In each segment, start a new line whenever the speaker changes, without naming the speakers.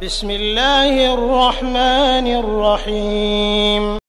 بسم الله الرحمن الرحيم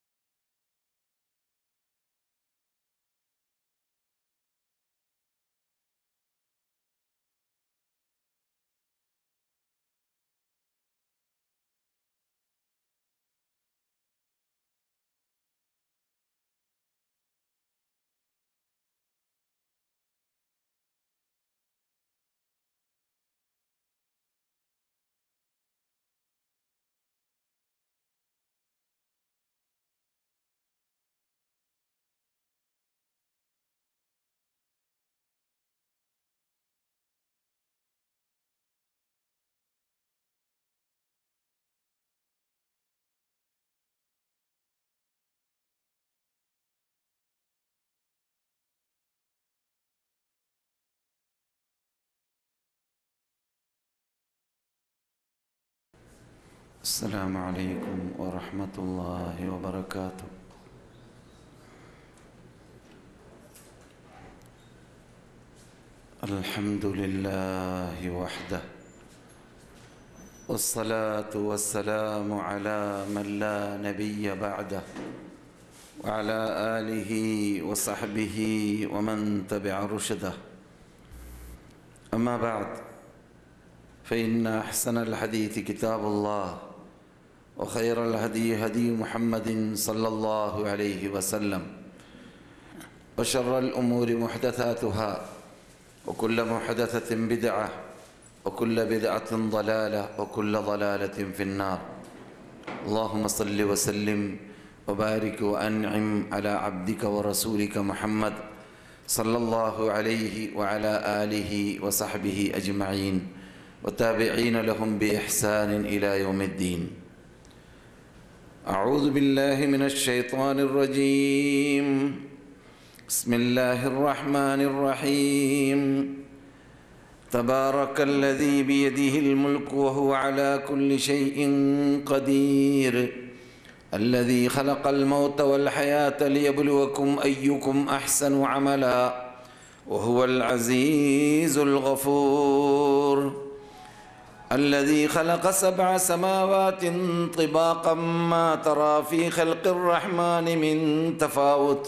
السلام عليكم ورحمة الله وبركاته. الحمد لله وحده، والصلاة والسلام على من لا نبي بعده، وعلى آله وصحبه ومن تبع رشده. أما بعد، فإن أحسن الحديث كتاب الله، وخير الهدي هدي محمد صلى الله عليه وسلم، وشر الأمور محدثاتها، وكل محدثة بدعة، وكل بدعة ضلالة، وكل ضلالة في النار. اللهم صل وسلم وبارك وأنعم على عبدك ورسولك محمد صلى الله عليه وعلى آله وصحبه أجمعين، وتابعين لهم بإحسان إلى يوم الدين. أعوذ بالله من الشيطان الرجيم. بسم الله الرحمن الرحيم. تبارك الذي بيده الملك وهو على كل شيء قدير، الذي خلق الموت والحياة ليبلوكم أيكم أحسن عملا، وهو العزيز الغفور، الذي خلق 7 سماوات طباقا ما ترى في خلق الرحمن من تفاوت،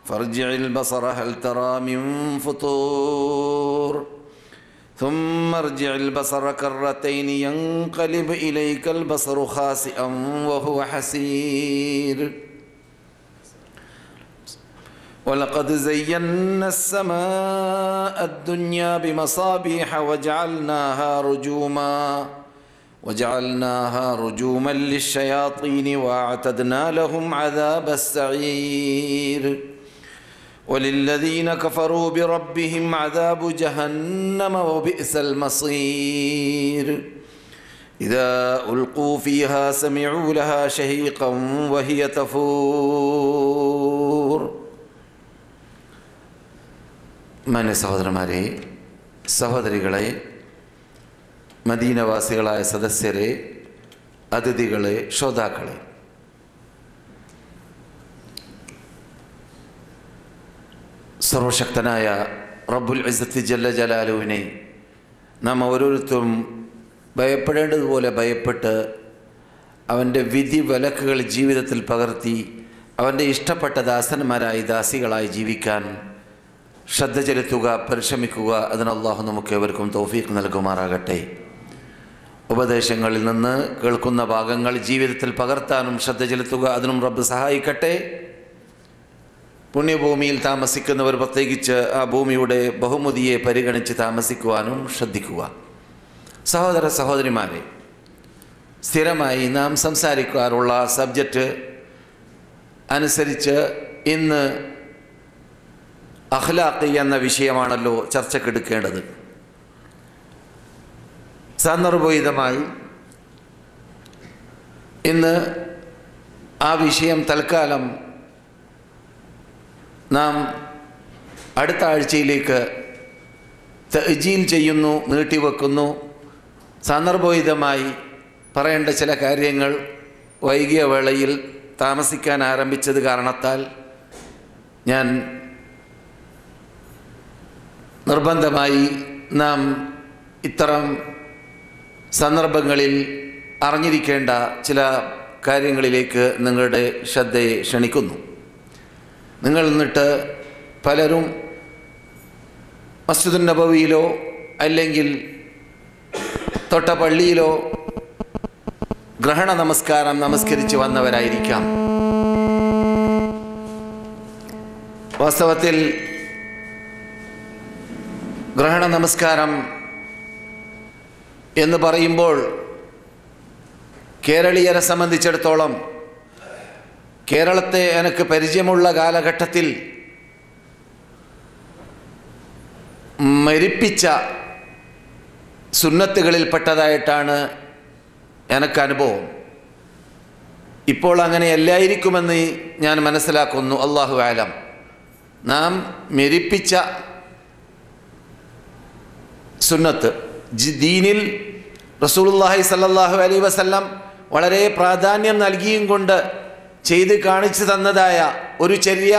فارجع البصر هل ترى من فطور، ثم ارجع البصر كرتين ينقلب إليك البصر خاسئا وهو حسير، ولقد زينا السماء الدنيا بمصابيح وجعلناها رجوما للشياطين، وأعتدنا لهم عذاب السعير، وللذين كفروا بربهم عذاب جهنم وبئس المصير. إذا ألقوا فيها سمعوا لها شهيقا وهي تفور. മാന്യ സഹോദരന്മാരെ, സഹോദരികളെ, മദീനവാസികളായ സദസ്യരെ, അതിഥികളെ, ശ്രോതാക്കളെ, സർവശക്തനായ റബ്ബുൽ ഇസ്സത്തി ജല്ല ജലാലുവിനെ നാം ഓരോരുത്തരും ഭയപ്പെടേണ്ടതുപോലെ ഭയപ്പെട്ട് അവൻ്റെ വിധി വിലക്കുകൾ ജീവിതത്തിൽ പകർത്തി അവൻ്റെ ഇഷ്ടപ്പെട്ട ദാസന്മാരായി ദാസികളായി ജീവിക്കാൻ ശ്രദ്ധ ചെലുത്തുക, പരിശ്രമിക്കുക. അതിന് അല്ലാഹു നമുക്ക് ഏവർക്കും തൗഫീഖ് നൽകുമാറാകട്ടെ. ഉപദേശങ്ങളിൽ നിന്ന് കേൾക്കുന്ന ഭാഗങ്ങൾ ജീവിതത്തിൽ പകർത്താനും ശ്രദ്ധ ചെലുത്തുക, അതിനും റബ്ബ് സഹായിക്കട്ടെ. പുണ്യഭൂമിയിൽ താമസിക്കുന്നവർ പ്രത്യേകിച്ച് ആ ഭൂമിയുടെ ബഹുമതിയെ പരിഗണിച്ച് താമസിക്കുവാനും ശ്രദ്ധിക്കുക. സഹോദര സഹോദരിമാരെ, സ്ഥിരമായി നാം സംസാരിക്കാറുള്ള സബ്ജക്റ്റ് അനുസരിച്ച് ഇന്ന് അഖ്ലാഖ് എന്ന വിഷയമാണല്ലോ ചർച്ചക്കെടുക്കേണ്ടത്. സന്ദർഭോചിതമായി ഇന്ന് ആ വിഷയം തൽക്കാലം നാം അടുത്ത ആഴ്ചയിലേക്ക് തഅ്ജീൽ ചെയ്യുന്നു, നീട്ടിവെക്കുന്നു. സന്ദർഭോചിതമായി പറയേണ്ട ചില കാര്യങ്ങൾ വൈകിയ വേളയിൽ താമസിക്കാൻ ആരംഭിച്ചത് കാരണത്താൽ ഞാൻ നിർബന്ധമായി നാം ഇത്തരം സന്ദർഭങ്ങളിൽ അറിഞ്ഞിരിക്കേണ്ട ചില കാര്യങ്ങളിലേക്ക് നിങ്ങളുടെ ശ്രദ്ധയെ ക്ഷണിക്കുന്നു. നിങ്ങൾ എന്നിട്ട് പലരും മസ്ജിദുൻ നബവിയിലോ അല്ലെങ്കിൽ തൊട്ട പള്ളിയിലോ ഗ്രഹണ നമസ്കാരം നമസ്കരിച്ച് വന്നവരായിരിക്കാം. വാസ്തവത്തിൽ ഗ്രഹണ നമസ്കാരം എന്ന് പറയുമ്പോൾ കേരളീയരെ സംബന്ധിച്ചിടത്തോളം കേരളത്തെ എനിക്ക് പരിചയമുള്ള കാലഘട്ടത്തിൽ മരിപ്പിച്ച സുന്നത്തുകളിൽപ്പെട്ടതായിട്ടാണ് എനിക്ക് അനുഭവം. ഇപ്പോൾ അങ്ങനെ അല്ലായിരിക്കുമെന്ന് ഞാൻ മനസ്സിലാക്കുന്നു. അല്ലാഹു ആലം. നാം മരിപ്പിച്ച സുന്നത്ത് ദീനിൽ റസൂലുള്ളാഹി സ്വല്ലല്ലാഹു അലൈഹി വസല്ലം വളരെ പ്രാധാന്യം നൽകിയും കൊണ്ട് ചെയ്ത് കാണിച്ചു തന്നതായ ഒരു ചര്യ,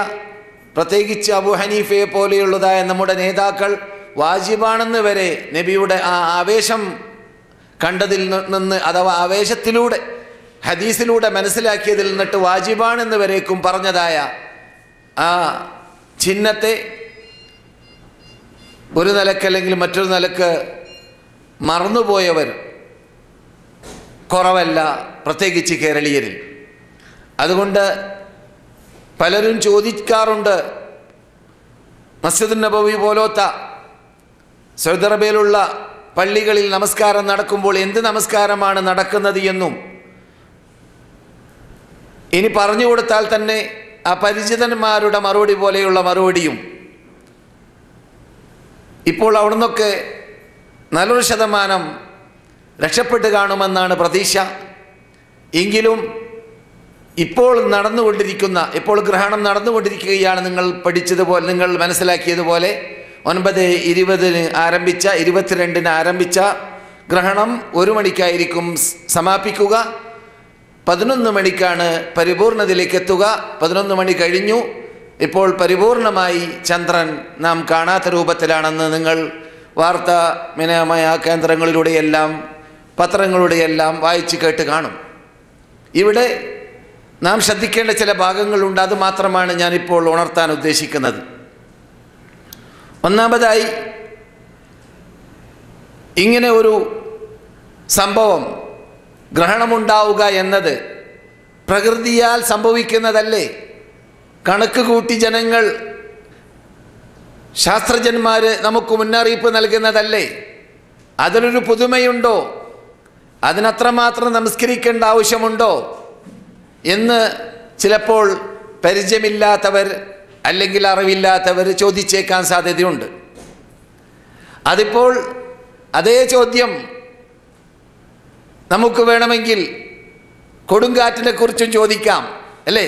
പ്രത്യേകിച്ച് അബൂ ഹനീഫയെ പോലെയുള്ളതായ നമ്മുടെ നേതാക്കൾ വാജിബാണെന്ന് വരെ നബിയുടെ ആ ആവേശം കണ്ടതിൽ നിന്ന്, അഥവാ ആവേശത്തിലൂടെ ഹദീസിലൂടെ മനസ്സിലാക്കിയതിൽ നിന്നിട്ട് വാജിബാണെന്ന് വരേക്കും പറഞ്ഞതായ ആ ചിഹ്നത്തെ ഒരു നിലക്കല്ലെങ്കിൽ മറ്റൊരു നിലക്ക് മറന്നുപോയവർ കുറവല്ല, പ്രത്യേകിച്ച് കേരളീയരിൽ. അതുകൊണ്ട് പലരും ചോദിക്കാറുണ്ട്, മസ്ജിദുൻ നബവി പോലത്തെ സൗദി അറേബ്യയിലുള്ള പള്ളികളിൽ നമസ്കാരം നടക്കുമ്പോൾ എന്ത് നമസ്കാരമാണ് നടക്കുന്നത് എന്നും ഇനി പറഞ്ഞു കൊടുത്താൽ തന്നെ ആ പരിചിതന്മാരുടെ മറുപടി പോലെയുള്ള മറുപടിയും. ഇപ്പോൾ അവിടുന്നൊക്കെ നല്ലൊരു ശതമാനം രക്ഷപ്പെട്ട് കാണുമെന്നാണ് പ്രതീക്ഷ. എങ്കിലും ഇപ്പോൾ ഗ്രഹണം നടന്നുകൊണ്ടിരിക്കുകയാണ്. നിങ്ങൾ പഠിച്ചതുപോലെ, നിങ്ങൾ മനസ്സിലാക്കിയതുപോലെ 9:20 ആരംഭിച്ച 22 ആരംഭിച്ച ഗ്രഹണം 1 മണിക്കായിരിക്കും സമാപിക്കുക. 11 മണിക്കാണ് പരിപൂർണതയിലേക്ക് എത്തുക. 11 മണി കഴിഞ്ഞു. ഇപ്പോൾ പരിപൂർണമായി ചന്ദ്രൻ നാം കാണാത്ത രൂപത്തിലാണെന്ന് നിങ്ങൾ വാർത്താ വിനിമയ കേന്ദ്രങ്ങളിലൂടെയെല്ലാം പത്രങ്ങളുടെയെല്ലാം വായിച്ച് കേട്ട് കാണും. ഇവിടെ നാം ശ്രദ്ധിക്കേണ്ട ചില ഭാഗങ്ങളുണ്ട്. അത് മാത്രമാണ് ഞാനിപ്പോൾ ഉണർത്താൻ ഉദ്ദേശിക്കുന്നത്. ഒന്നാമതായി, ഇങ്ങനെ ഒരു സംഭവം, ഗ്രഹണമുണ്ടാവുക എന്നത് പ്രകൃതിയാൽ സംഭവിക്കുന്നതല്ലേ? കണക്ക് കൂട്ടി ജനങ്ങൾ, ശാസ്ത്രജ്ഞന്മാർ നമുക്ക് മുന്നറിയിപ്പ് നൽകുന്നതല്ലേ? അതിലൊരു പുതുമയുണ്ടോ? അതിനത്രമാത്രം നമസ്കരിക്കേണ്ട ആവശ്യമുണ്ടോ എന്ന് ചിലപ്പോൾ പരിചയമില്ലാത്തവർ അല്ലെങ്കിൽ അറിവില്ലാത്തവർ ചോദിച്ചേക്കാൻ സാധ്യതയുണ്ട്. അതിപ്പോൾ അതേ ചോദ്യം നമുക്ക് വേണമെങ്കിൽ കൊടുങ്കാറ്റിനെ കുറിച്ചും ചോദിക്കാം, അല്ലേ?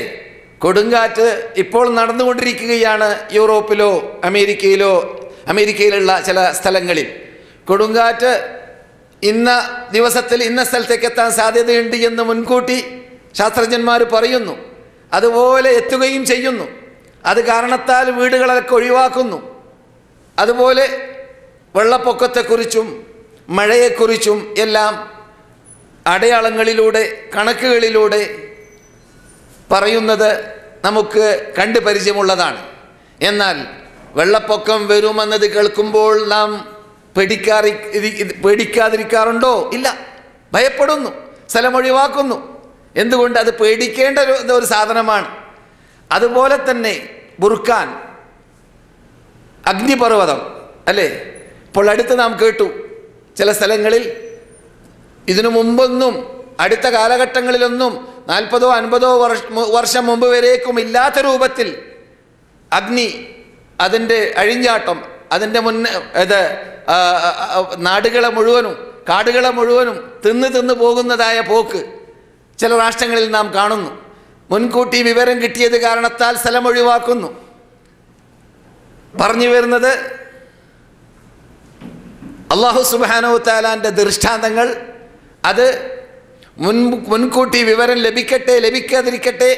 കൊടുങ്കാറ്റ് ഇപ്പോൾ നടന്നുകൊണ്ടിരിക്കുകയാണ് യൂറോപ്പിലോ അമേരിക്കയിലുള്ള ചില സ്ഥലങ്ങളിൽ. കൊടുങ്കാറ്റ് ഇന്ന ദിവസത്തിൽ ഇന്ന സ്ഥലത്തേക്ക് എത്താൻ സാധ്യതയുണ്ട് എന്ന് മുൻകൂട്ടി ശാസ്ത്രജ്ഞന്മാർ പറയുന്നു. അതുപോലെ എത്തുകയും ചെയ്യുന്നു. അത് കാരണത്താൽ വീടുകളൊക്കെ ഒഴിവാക്കുന്നു. അതുപോലെ വെള്ളപ്പൊക്കത്തെക്കുറിച്ചും മഴയെക്കുറിച്ചും എല്ലാം അടയാളങ്ങളിലൂടെ, കണക്കുകളിലൂടെ പറയുന്നത് നമുക്ക് കണ്ടു പരിചയമുള്ളതാണ്. എന്നാൽ വെള്ളപ്പൊക്കം വരുമെന്നത് കേൾക്കുമ്പോൾ നാം പേടിക്കാതിരിക്കാറുണ്ടോ? ഇല്ല, ഭയപ്പെടുന്നു, സ്ഥലമൊഴിവാക്കുന്നു. എന്തുകൊണ്ട്? അത് പേടിക്കേണ്ട ഒരു സാധനമാണ്. അതുപോലെ തന്നെ ബുർഖാൻ, അഗ്നിപർവ്വതം, അല്ലേ? ഇപ്പോൾ അടുത്ത് നാം കേട്ടു ചില സ്ഥലങ്ങളിൽ ഇതിനു മുമ്പൊന്നും, അടുത്ത കാലഘട്ടങ്ങളിലൊന്നും 40-50 വർഷം മുമ്പ് വരേക്കും ഇല്ലാത്ത രൂപത്തിൽ അഗ്നി, അതിൻ്റെ അഴിഞ്ഞാട്ടം, അതിൻ്റെ നാടുകളെ മുഴുവനും കാടുകളെ മുഴുവനും തിന്ന് പോകുന്നതായ പോക്ക് ചില രാഷ്ട്രങ്ങളിൽ നാം കാണുന്നു. മുൻകൂട്ടി വിവരം കിട്ടിയത് കാരണത്താൽ സ്ഥലം ഒഴിവാക്കുന്നു. പറഞ്ഞു വരുന്നത്, അല്ലാഹു സുബ്ഹാനഹു വ തആലാന്റെ ദൃഷ്ടാന്തങ്ങൾ അത് മുൻകൂട്ടി വിവരം ലഭിക്കട്ടെ ലഭിക്കാതിരിക്കട്ടെ,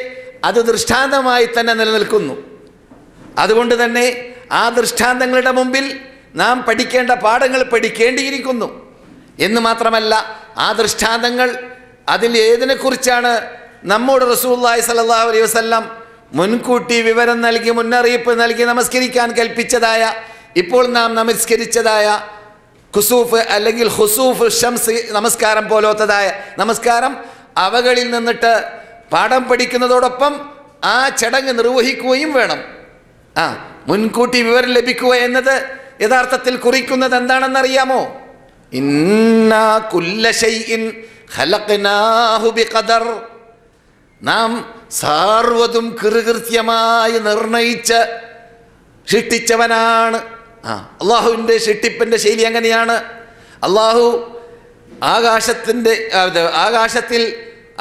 അത് ദൃഷ്ടാന്തമായി തന്നെ നിലനിൽക്കുന്നു. അതുകൊണ്ട് തന്നെ ആ ദൃഷ്ടാന്തങ്ങളുടെ മുമ്പിൽ നാം പഠിക്കേണ്ട പാഠങ്ങൾ പഠിക്കേണ്ടിയിരിക്കുന്നു. എന്ന് മാത്രമല്ല ആ ദൃഷ്ടാന്തങ്ങൾ അതിൽ ഏതിനെക്കുറിച്ചാണ് നമ്മോട് റസൂലുള്ളാഹി സ്വല്ലല്ലാഹു അലൈഹി വസല്ലം മുൻകൂട്ടി വിവരം നൽകി മുന്നറിയിപ്പ് നൽകി നമസ്കരിക്കാൻ കൽപ്പിച്ചതായ, ഇപ്പോൾ നാം നമസ്കരിച്ചതായ ഖുസൂഫ് അല്ലെങ്കിൽ ഖുസൂഫ് ഷംസ് നമസ്കാരം പോലത്തതായ നമസ്കാരം അവകളിൽ നിന്നിട്ട് പാഠം പഠിക്കുന്നതോടൊപ്പം ആ ചടങ്ങ് നിർവഹിക്കുകയും വേണം. മുൻകൂട്ടി വിവരം ലഭിക്കുക എന്നത് യഥാർത്ഥത്തിൽ കുറിക്കുന്നത് എന്താണെന്നറിയാമോ? ഇന്നാ കുല്ല ശൈഇൻ ഖലഖ്നാഹു ബിഖദർ. നാം സർവ്വതും കൃത്യമായി നിർണയിച്ച് സൃഷ്ടിച്ചവനാണ്. അള്ളാഹുവിൻ്റെ സൃഷ്ടിപ്പിൻ്റെ ശൈലി അങ്ങനെയാണ്. അള്ളാഹു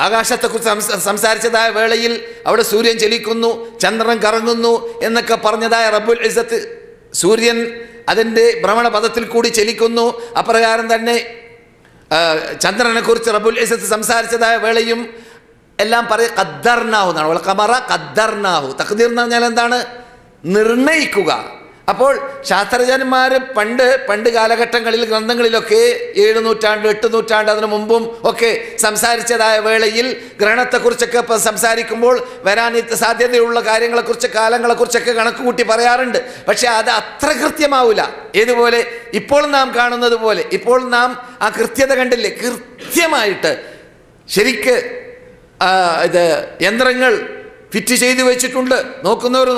ആകാശത്തെക്കുറിച്ച് സംസാരിച്ചതായ വേളയിൽ അവിടെ സൂര്യൻ ചലിക്കുന്നു, ചന്ദ്രൻ കറങ്ങുന്നു എന്നൊക്കെ പറഞ്ഞതായ റബ്ബുൽ ഇസ്സത്ത്, സൂര്യൻ അതിൻ്റെ ഭ്രമണപഥത്തിൽ കൂടി ചലിക്കുന്നു. അപ്രകാരം തന്നെ ചന്ദ്രനെ കുറിച്ച് റബ്ബുൽ ഇസ്സത്ത് സംസാരിച്ചതായ വേളയും എല്ലാം ഖദ്ദർനാഹു എന്നാണ്. വൽ ഖമറ ഖദ്ദർനാഹു. തഖ്ദീർ എന്ന് പറഞ്ഞാൽ എന്താണ്? നിർണയിക്കുക. അപ്പോൾ ശാസ്ത്രജ്ഞന്മാർ പണ്ട് കാലഘട്ടങ്ങളിൽ ഗ്രന്ഥങ്ങളിലൊക്കെ 7 നൂറ്റാണ്ട് 8 നൂറ്റാണ്ട് അതിനു മുമ്പും ഒക്കെ സംസാരിച്ചതായ വേളയിൽ ഗ്രഹണത്തെക്കുറിച്ചൊക്കെ സംസാരിക്കുമ്പോൾ വരാൻ സാധ്യതയുള്ള കാര്യങ്ങളെക്കുറിച്ച് കാലങ്ങളെക്കുറിച്ചൊക്കെ കണക്ക് കൂട്ടി പറയാറുണ്ട്. പക്ഷെ അത് അത്ര കൃത്യമാവില്ല. ഏതുപോലെ ഇപ്പോൾ നാം കാണുന്നത് പോലെ ഇപ്പോൾ നാം ആ കൃത്യത കണ്ടില്ലേ? കൃത്യമായിട്ട് ശരിക്ക് യന്ത്രങ്ങൾ ഫിറ്റ് ചെയ്തു വെച്ചിട്ടുണ്ട്. നോക്കുന്നവർ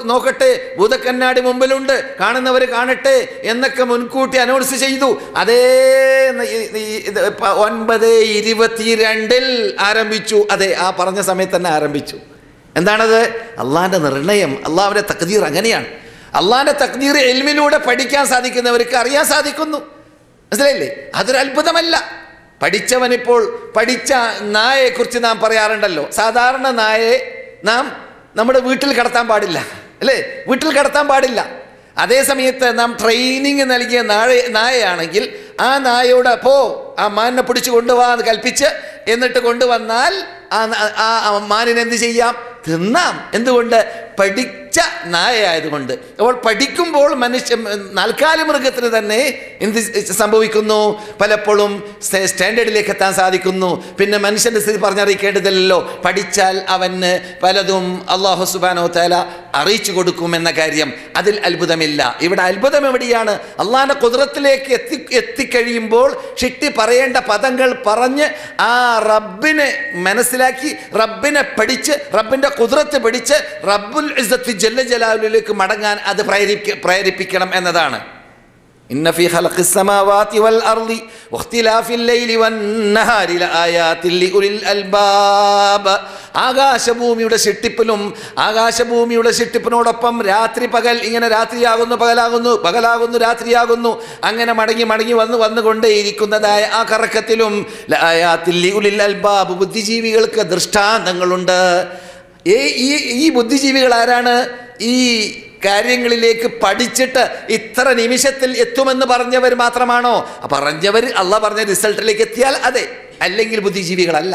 നോക്കട്ടെ, ഭൂതക്കണ്ണാടി മുമ്പിലുണ്ട്, കാണുന്നവർ കാണട്ടെ എന്നൊക്കെ മുൻകൂട്ടി അനൗൺസ് ചെയ്തു. അതേ 9:22 ആരംഭിച്ചു. അതെ, ആ പറഞ്ഞ സമയത്ത് തന്നെ ആരംഭിച്ചു. എന്താണത്? അള്ളാഹിൻ്റെ നിർണയം, അള്ളാഹുവിൻ്റെ തഖ്ദീർ അങ്ങനെയാണ്. അള്ളാഹിൻ്റെ തഖ്ദീർ ഇൽമിലൂടെ പഠിക്കാൻ സാധിക്കുന്നവർക്ക് അറിയാൻ സാധിക്കുന്നു. മനസ്സിലായില്ലേ? അതൊരു അത്ഭുതമല്ല. പഠിച്ചവനിപ്പോൾ പഠിച്ച നായയെക്കുറിച്ച് നാം പറയാറുണ്ടല്ലോ. സാധാരണ നായയെ നാം നമ്മുടെ വീട്ടിൽ കടത്താൻ പാടില്ല, അല്ലേ? വീട്ടിൽ കടത്താൻ പാടില്ല. അതേ സമയത്ത് നാം ട്രെയിനിങ് നൽകിയ നായയാണെങ്കിൽ ആ നായയോട് ആ മാനിനെ പിടിച്ച് കൊണ്ടുപോകാൻ എന്ന് കൽപ്പിച്ച് എന്നിട്ട് കൊണ്ടുവന്നാൽ ആ മാനിനെന്ത് ചെയ്യാം? തിന്നാം. എന്തുകൊണ്ട്? പഠിച്ച നായയായതുകൊണ്ട്. അപ്പോൾ പഠിക്കുമ്പോൾ നാൽക്കാലി മൃഗത്തിന് തന്നെ എന്ത് സംഭവിക്കുന്നു? പലപ്പോഴും സ്റ്റാൻഡേർഡിലേക്ക് എത്താൻ സാധിക്കുന്നു. പിന്നെ മനുഷ്യൻ്റെ സ്ഥിതി പറഞ്ഞറിയിക്കേണ്ടതില്ലല്ലോ. പഠിച്ചാൽ അവന് പലതും അല്ലാഹു സുബ്ഹാനഹു വ തആല അറിയിച്ചു കൊടുക്കുമെന്ന കാര്യം, അതിൽ അത്ഭുതമില്ല. ഇവിടെ അത്ഭുതം എവിടെയാണ്? അള്ളാഹിൻ്റെ ഖുദ്റത്തിലേക്ക് എത്തിക്കഴിയുമ്പോൾ ഷിട്ടി പറയേണ്ട പദങ്ങൾ പറഞ്ഞ് ആ റബ്ബിനെ മനസ്സിലാക്കി, റബ്ബിനെ പഠിച്ച്, റബ്ബിൻ്റെ ഖുദ്റത്ത് പഠിച്ച് റബ്ബുൽ ഇസ്സത്ത് ജല്ല ജലാലുവിലേക്ക് മടങ്ങാൻ അത് പ്രേരിപ്പിക്കണം എന്നതാണ്. ഇന്ന ഫീ ഖൽഖിസ് സമാവാതി വൽ അർളി വഖ്തിലാഫിൽ ലൈലി വൻ നഹാരി ലആയാതിൽ ലിഉലിൽ അൽബാബ്. ആകാശഭൂമിയുടെ സൃഷ്ടിപ്പിനോടൊപ്പം രാത്രി പകൽ, ഇങ്ങനെ രാത്രിയാകുന്നു പകലാകുന്നു, പകലാകുന്നു രാത്രിയാകുന്നു, അങ്ങനെ മടങ്ങി വന്നുകൊണ്ടേയിരിക്കുന്നതായ ആ കറക്കത്തിലും ലആയാതിൽ ലിഉലിൽ അൽബാബ്, ബുദ്ധിജീവികൾക്ക് ദൃഷ്ടാന്തങ്ങളുണ്ട്. ഈ ബുദ്ധിജീവികൾ ആരാണ്? ഈ കാര്യങ്ങളിലേക്ക് പഠിച്ചിട്ട് ഇത്ര നിമിഷത്തിൽ എത്തുമെന്ന് പറഞ്ഞവർ മാത്രമാണോ? പറഞ്ഞവർ അള്ളാഹ് പറഞ്ഞ റിസൾട്ടിലേക്ക് എത്തിയാൽ അതെ, അല്ലെങ്കിൽ ബുദ്ധിജീവികളല്ല.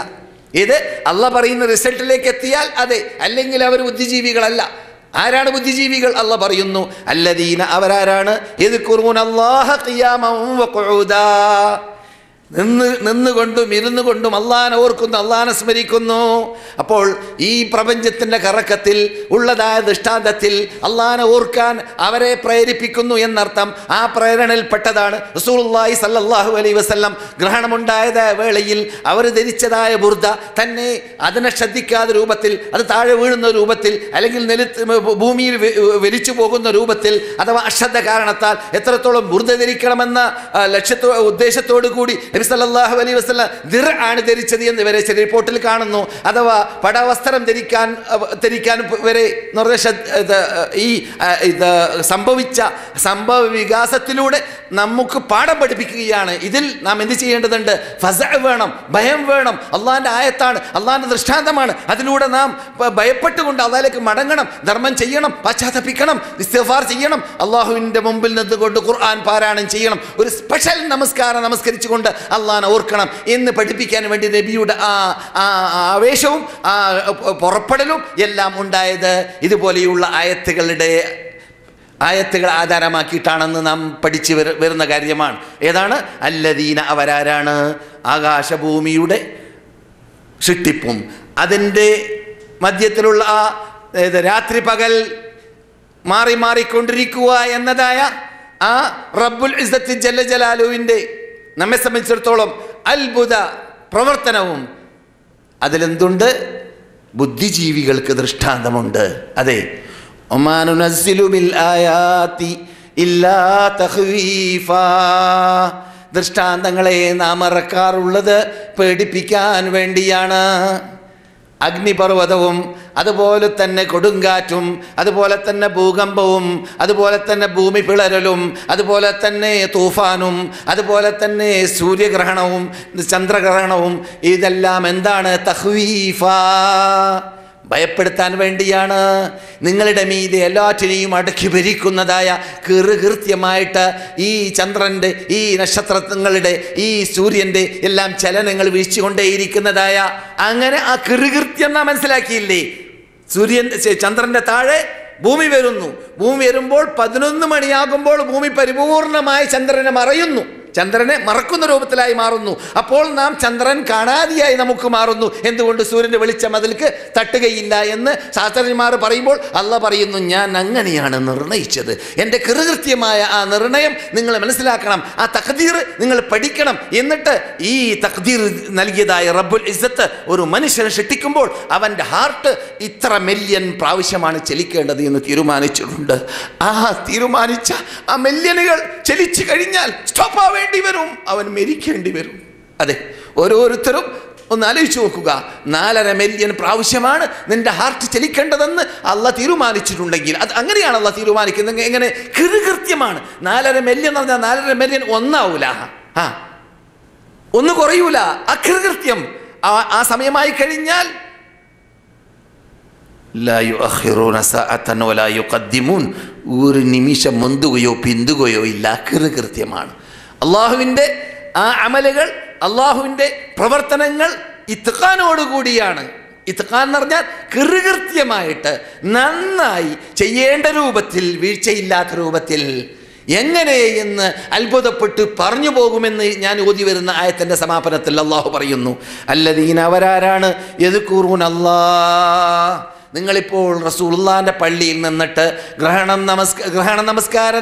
ഇത് അള്ളാഹ് പറയുന്ന റിസൾട്ടിലേക്ക് എത്തിയാൽ അതെ, അല്ലെങ്കിൽ അവർ ബുദ്ധിജീവികളല്ല. ആരാണ് ബുദ്ധിജീവികൾ? അള്ളാഹ് പറയുന്നു, അല്ലദീന, അവരാരാണ്? യദ്കുറൂനല്ലാഹ ഖിയാമൻ വഖുഊദാ, നിന്നുകൊണ്ടും ഇരുന്നു കൊണ്ടും അള്ളാഹനെ ഓർക്കുന്നു, അള്ളാഹനെ സ്മരിക്കുന്നു. അപ്പോൾ ഈ പ്രപഞ്ചത്തിൻ്റെ കറക്കത്തിൽ ഉള്ളതായ ദൃഷ്ടാന്തത്തിൽ അള്ളാഹനെ ഓർക്കാൻ അവരെ പ്രേരിപ്പിക്കുന്നു എന്നർത്ഥം. ആ പ്രേരണയിൽപ്പെട്ടതാണ് റസൂലുള്ളാഹി സ്വല്ലല്ലാഹു അലൈഹി വസല്ലം ഗ്രഹണമുണ്ടായതായ വേളയിൽ അവർ ധരിച്ചതായ ബുർദ തന്നെ അതിനെ ശ്രദ്ധിക്കാത്ത രൂപത്തിൽ, അത് താഴെ വീഴുന്ന രൂപത്തിൽ, അല്ലെങ്കിൽ ഭൂമിയിൽ വലിച്ചു പോകുന്ന രൂപത്തിൽ, അഥവാ അശ്രദ്ധ കാരണത്താൽ എത്രത്തോളം ബുർദ ധരിക്കണമെന്ന ഉദ്ദേശത്തോടു കൂടി നബി സല്ലല്ലാഹു അലൈഹി വസല്ലം ദിർ ആണ് ധരിച്ചത് എന്ന് വരെ ചില റിപ്പോർട്ടിൽ കാണുന്നു. അഥവാ പടവസ്ത്രം ധരിക്കാൻ വരെ എന്ന് പറഞ്ഞ സംഭവിച്ച സംഭവ വികാസത്തിലൂടെ നമുക്ക് പാഠം പഠിപ്പിക്കുകയാണ്. ഇതിൽ നാം എന്ത് ചെയ്യേണ്ടതുണ്ട്? ഫസഅ് വേണം, ഭയം വേണം. അള്ളാഹിൻ്റെ ആയത്താണ്, അള്ളാഹിൻ്റെ ദൃഷ്ടാന്തമാണ്. അതിലൂടെ നാം ഭയപ്പെട്ടുകൊണ്ട് അള്ളാഹിലേക്ക് മടങ്ങണം, ധർമ്മം ചെയ്യണം, പശ്ചാത്തപിക്കണം, ഇസ്തിഗ്ഫാർ ചെയ്യണം, അള്ളാഹുവിൻ്റെ മുമ്പിൽ നിന്നുകൊണ്ട് ഖുർആൻ പാരായണം ചെയ്യണം, ഒരു സ്പെഷ്യൽ നമസ്കാരം നമസ്കരിച്ചുകൊണ്ട് അള്ളാഹിനെ ഓർക്കണം എന്ന് പഠിപ്പിക്കാൻ വേണ്ടി നബിയുടെ ആവേശവും പുറപ്പെടലും എല്ലാം ഉണ്ടായത് ഇതുപോലെയുള്ള ആയത്തുകളുടെ ആയത്തുകൾ ആധാരമാക്കിയിട്ടാണെന്ന് നാം പഠിച്ചു വരുന്ന കാര്യമാണ്. ഏതാണ്? അല്ലദീന, അവരാരാണ്? ആകാശഭൂമിയുടെ സൃഷ്ടിപ്പും അതിൻ്റെ മധ്യത്തിലുള്ള ആ രാത്രി പകൽ മാറി മാറിക്കൊണ്ടിരിക്കുക എന്നതായ ആ റബ്ബുൽ ഇസ്സത്ത് ജല്ല ജലാലുവിൻ്റെ നമ്മെ സംബന്ധിച്ചിടത്തോളം അത്ഭുത പ്രവർത്തനവും അതിലെന്തുണ്ട്? ബുദ്ധിജീവികൾക്ക് ദൃഷ്ടാന്തമുണ്ട്. അതെ, ദൃഷ്ടാന്തങ്ങളെ നാം ഇറക്കാറുള്ളത് പേടിപ്പിക്കാൻ വേണ്ടിയാണ്. അഗ്നിപർവ്വതവും അതുപോലെ തന്നെ കൊടുങ്കാറ്റും അതുപോലെ തന്നെ ഭൂകമ്പവും അതുപോലെ തന്നെ ഭൂമി പിളരലും അതുപോലെ തന്നെ തൂഫാനും അതുപോലെ തന്നെ സൂര്യഗ്രഹണവും ചന്ദ്രഗ്രഹണവും ഇതെല്ലാം എന്താണ്? തഖ്വീഫ, ഭയപ്പെടുത്താൻ വേണ്ടിയാണ്. നിങ്ങളുടെ മീതെ എല്ലാറ്റിനെയും അടക്കി ഭരിക്കുന്നതായ കൃത്യമായിട്ട് ഈ ചന്ദ്രൻ്റെ, ഈ നക്ഷത്രങ്ങളുടെ, ഈ സൂര്യൻ്റെ എല്ലാം ചലനങ്ങൾ വീഴ്ചകൊണ്ടേയിരിക്കുന്നതായ അങ്ങനെ ആ കൃത്യം നാം മനസ്സിലാക്കിയില്ലേ? ചന്ദ്രൻ്റെ താഴെ ഭൂമി വരുന്നു. ഭൂമി വരുമ്പോൾ 11 മണിയാകുമ്പോൾ ഭൂമി പരിപൂർണമായി ചന്ദ്രനെ മറയുന്നു, ചന്ദ്രനെ മറക്കുന്ന രൂപത്തിലായി മാറുന്നു. അപ്പോൾ നാം ചന്ദ്രൻ കാണാതെയായി നമുക്ക് മാറുന്നു. എന്തുകൊണ്ട്? സൂര്യൻ്റെ വെളിച്ചം അതിലേക്ക് തട്ടുകയില്ല എന്ന് ശാസ്ത്രജ്ഞന്മാർ പറയുമ്പോൾ അള്ളാഹ് പറയുന്നു, ഞാൻ അങ്ങനെയാണ് നിർണയിച്ചത്. എൻ്റെ കൃത്യമായ ആ നിർണയം നിങ്ങൾ മനസ്സിലാക്കണം, ആ തഖ്ദീർ നിങ്ങൾ പഠിക്കണം. എന്നിട്ട് ഈ തഖ്ദീർ നൽകിയതായ റബ്ബുൽ ഇസ്സത്ത് ഒരു മനുഷ്യനെ സൃഷ്ടിക്കുമ്പോൾ അവൻ്റെ ഹാർട്ട് ഇത്ര മില്യൺ പ്രാവശ്യമാണ് ചലിക്കേണ്ടത് എന്ന് തീരുമാനിച്ചിട്ടുണ്ട്. ആ തീരുമാനിച്ച ആ മില്യനുകൾ ചലിച്ചു കഴിഞ്ഞാൽ സ്റ്റോപ്പ് ആവേണ്ടി വരും, അവൻ മരിക്കേണ്ടി വരും. അതെ, ഓരോരുത്തരും ഒന്ന് ആലോചിച്ച് നോക്കുക. 4.5 മില്യൺ പ്രാവശ്യമാണ് നിന്റെ ഹാർട്ട് ചലിക്കേണ്ടതെന്ന് അള്ളാഹ് തീരുമാനിച്ചിട്ടുണ്ടെങ്കിൽ അത് അങ്ങനെയാണ് അള്ളാഹ് തീരുമാനിക്കുന്നത്. എങ്ങനെ? കൃത്യമാണ്. 4.5 മില്യൺ എന്ന് പറഞ്ഞാൽ 4.5 മില്യൺ ഒന്നാവൂല, ഒന്ന് കുറയൂല. അകൃത്യം ആ സമയമായി കഴിഞ്ഞാൽ ഒരു നിമിഷം മുന്തുകയോ പിന്തുകയോ ഇല്ല. കൃത്യമാണ്. അള്ളാഹുവിൻ്റെ ആ അമലുകൾ, അള്ളാഹുവിൻ്റെ പ്രവർത്തനങ്ങൾ ഇത്ഖാനോടുകൂടിയാണ്. ഇത്ഖാൻ എന്ന് പറഞ്ഞാൽ കൃത്യമായിട്ട് നന്നായി ചെയ്യേണ്ട രൂപത്തിൽ, വീഴ്ചയില്ലാത്ത രൂപത്തിൽ. എങ്ങനെ എന്ന് അത്ഭുതപ്പെട്ട് പറഞ്ഞു പോകുമെന്ന് ഞാൻ ഓതി വരുന്ന ആയത്തിൻ്റെ സമാപനത്തിൽ അള്ളാഹു പറയുന്നു, അല്ലദീന, അവരാരാണ്? യദ്കുറൂന അല്ലാഹ്, നിങ്ങളിപ്പോൾ റസൂലുള്ളാഹിന്റെ പള്ളിയിൽ നിന്നിട്ട് ഗ്രഹണ നമസ്കാരം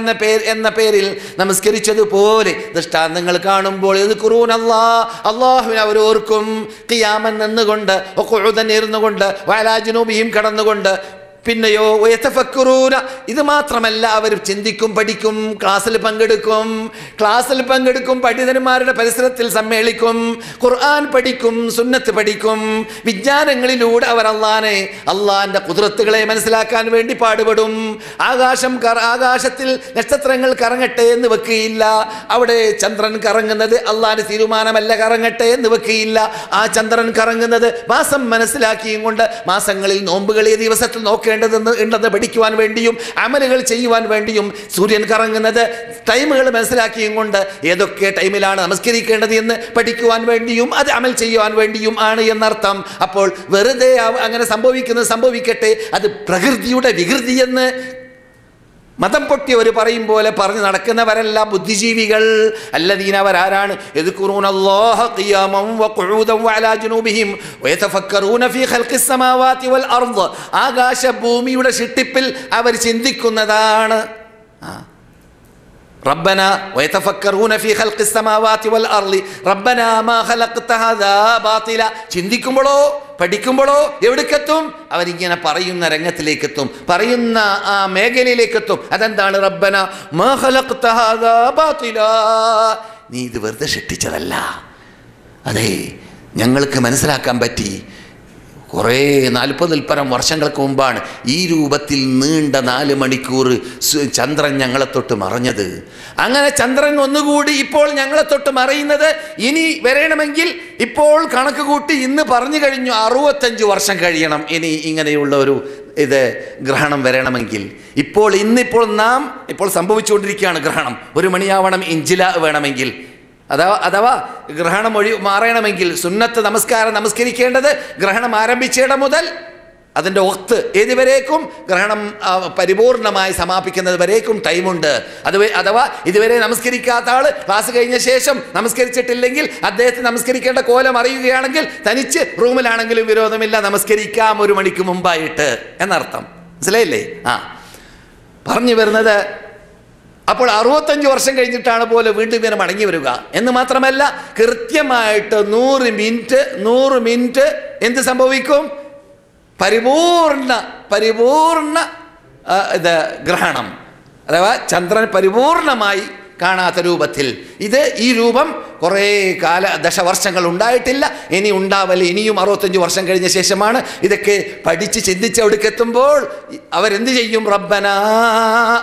എന്ന പേരിൽ നമസ്കരിച്ചതുപോലെ ദൃഷ്ടാന്തങ്ങൾ കാണുമ്പോൾ യദ്കുറൂന അല്ലാഹ്, അല്ലാഹുവിനെ അവർ ഓർക്കും. ഖിയാമൻ നിന്നുകൊണ്ട്, ഖുഉദൻ ഇരുന്നുകൊണ്ട്, വഅലാ ജുനൂബിഹിം കടന്നുകൊണ്ട്. പിന്നെയോ യതഫക്കറൂന, ഇത് മാത്രമല്ല അവർ ചിന്തിക്കും, പഠിക്കും, ക്ലാസ്സിൽ പങ്കെടുക്കും, പണ്ഡിതന്മാരുടെ പരിസരത്തിൽ സമ്മേളിക്കും, ഖുർആൻ പഠിക്കും, സുന്നത്ത് പഠിക്കും. വിജ്ഞാനങ്ങളിലൂടെ അവർ അള്ളാഹിൻ്റെ ഖുദ്റത്തുകളെ മനസ്സിലാക്കാൻ വേണ്ടി പാടുപെടും. ആകാശത്തിൽ നക്ഷത്രങ്ങൾ കറങ്ങട്ടെ എന്ന് വെക്കുകയില്ല. അവിടെ ചന്ദ്രൻ കറങ്ങുന്നത് അള്ളാഹിന്റെ തീരുമാനമല്ല, കറങ്ങട്ടെ എന്ന് വെക്കുകയില്ല. ആ ചന്ദ്രൻ കറങ്ങുന്നത് മാസം മനസ്സിലാക്കിയും കൊണ്ട് മാസങ്ങളിൽ നോമ്പുകളെ ദിവസത്തിൽ ഉണ്ടെന്ന് പഠിക്കുവാൻ വേണ്ടിയും അമലുകൾ ചെയ്യുവാൻ വേണ്ടിയും, സൂര്യൻ കറങ്ങുന്നത് ടൈമുകൾ മനസ്സിലാക്കിയും കൊണ്ട് ഏതൊക്കെ ടൈമിലാണ് നമസ്കരിക്കേണ്ടത് എന്ന് പഠിക്കുവാൻ വേണ്ടിയും അത് അമൽ ചെയ്യുവാൻ വേണ്ടിയും ആണ് എന്നർത്ഥം. അപ്പോൾ വെറുതെ അങ്ങനെ സംഭവിക്കട്ടെ, അത് പ്രകൃതിയുടെ വികൃതി എന്ന് മതം പൊട്ടിയവർ പറയും പോലെ പറഞ്ഞു നടക്കുന്നവരല്ല ബുദ്ധിജീവികൾ. അല്ലദീന, അവരാരാണ്? യദ്കുറൂന അല്ലാഹ ഖിയാമൻ വഖുഊദൻ വഅലാ ജുനൂബിഹിം വയതഫക്കറൂന ഫീ ഖൽഖിസ് സമാവാതി വൽ അർദ്, ആകാശ ഭൂമിയുടെ സൃഷ്ടിപ്പിൽ അവർ ചിന്തിക്കുന്നതാണ്. റബ്ബന വയതഫക്കറൂന ഫീ ഖൽഖിസ് സമാവാതി വൽ അർളി റബ്ബന മാ ഖലഖ്ത ഹാദാ ബാതില. ചിന്തിക്കുമ്പോഴോ പഠിക്കുമ്പോഴോ എവിടേക്കെത്തും? അവരിങ്ങനെ പറയുന്ന രംഗത്തിലേക്കെത്തും, പറയുന്ന ആ മേഖലയിലേക്കെത്തും. അതെന്താണ്? റബ്ബന മാ ഖലഖ്ത ഹാദാ ബാതില, നീ ഇത് വെറുതെ സൃഷ്ടിച്ചതല്ല. അതെ, ഞങ്ങൾക്ക് മനസ്സിലാക്കാൻ പറ്റി. കുറേ 40-40 വർഷങ്ങൾക്ക് മുമ്പാണ് ഈ രൂപത്തിൽ നീണ്ട 4 മണിക്കൂർ ചന്ദ്രൻ ഞങ്ങളെ തൊട്ട് മറഞ്ഞത്. അങ്ങനെ ചന്ദ്രൻ ഒന്നുകൂടി ഇപ്പോൾ ഞങ്ങളെ തൊട്ട് മറയുന്നത് ഇനി വരണമെങ്കിൽ ഇപ്പോൾ കണക്ക് കൂട്ടി ഇന്ന് പറഞ്ഞു കഴിഞ്ഞു 65 വർഷം കഴിയണം ഇനി ഇങ്ങനെയുള്ള ഒരു ഗ്രഹണം വരണമെങ്കിൽ. ഇന്നിപ്പോൾ നാം സംഭവിച്ചുകൊണ്ടിരിക്കുകയാണ് ഗ്രഹണം. 1 മണിയാവണം, ഇഞ്ചില വേണമെങ്കിൽ, അഥവാ ഗ്രഹണം മാറണമെങ്കിൽ സുന്നത്ത് നമസ്കാരം നമസ്കരിക്കേണ്ടത് ഗ്രഹണം ആരംഭിച്ചിടം മുതൽ അതിൻ്റെ വക്ത് ഏതുവരേക്കും ഗ്രഹണം പരിപൂർണമായി സമാപിക്കുന്നത് വരേക്കും ടൈമുണ്ട്. അഥവാ ഇതുവരെ നമസ്കരിക്കാത്ത ആൾ ക്ലാസ് കഴിഞ്ഞ ശേഷം നമസ്കരിച്ചിട്ടില്ലെങ്കിൽ അദ്ദേഹത്തിന് നമസ്കരിക്കേണ്ട കോലം അറിയുകയാണെങ്കിൽ തനിച്ച് റൂമിലാണെങ്കിലും വിരോധമില്ല, നമസ്കരിക്കാം 1 മണിക്ക് മുമ്പായിട്ട് എന്നർത്ഥം. മനസ്സിലായില്ലേ? പറഞ്ഞു വരുന്നത്, അപ്പോൾ 65 വർഷം കഴിഞ്ഞിട്ടാണ് പോലെ വീണ്ടും ഇങ്ങനെ മടങ്ങി വരിക എന്ന് മാത്രമല്ല, കൃത്യമായിട്ട് 100 മിനിറ്റ് എന്ത് സംഭവിക്കും? പരിപൂർണ ഗ്രഹണം, അഥവാ ചന്ദ്രൻ പരിപൂർണമായി കാണാത്ത രൂപത്തിൽ. ഈ രൂപം കുറേ ദശവർഷങ്ങൾ ഉണ്ടായിട്ടില്ല, ഇനി ഉണ്ടാവല് ഇനിയും 65 വർഷം കഴിഞ്ഞ ശേഷമാണ്. ഇതൊക്കെ പഠിച്ച് ചിന്തിച്ച് അവിടേക്ക് എത്തുമ്പോൾ അവരെന്ത് ചെയ്യും? റബ്ബനാ,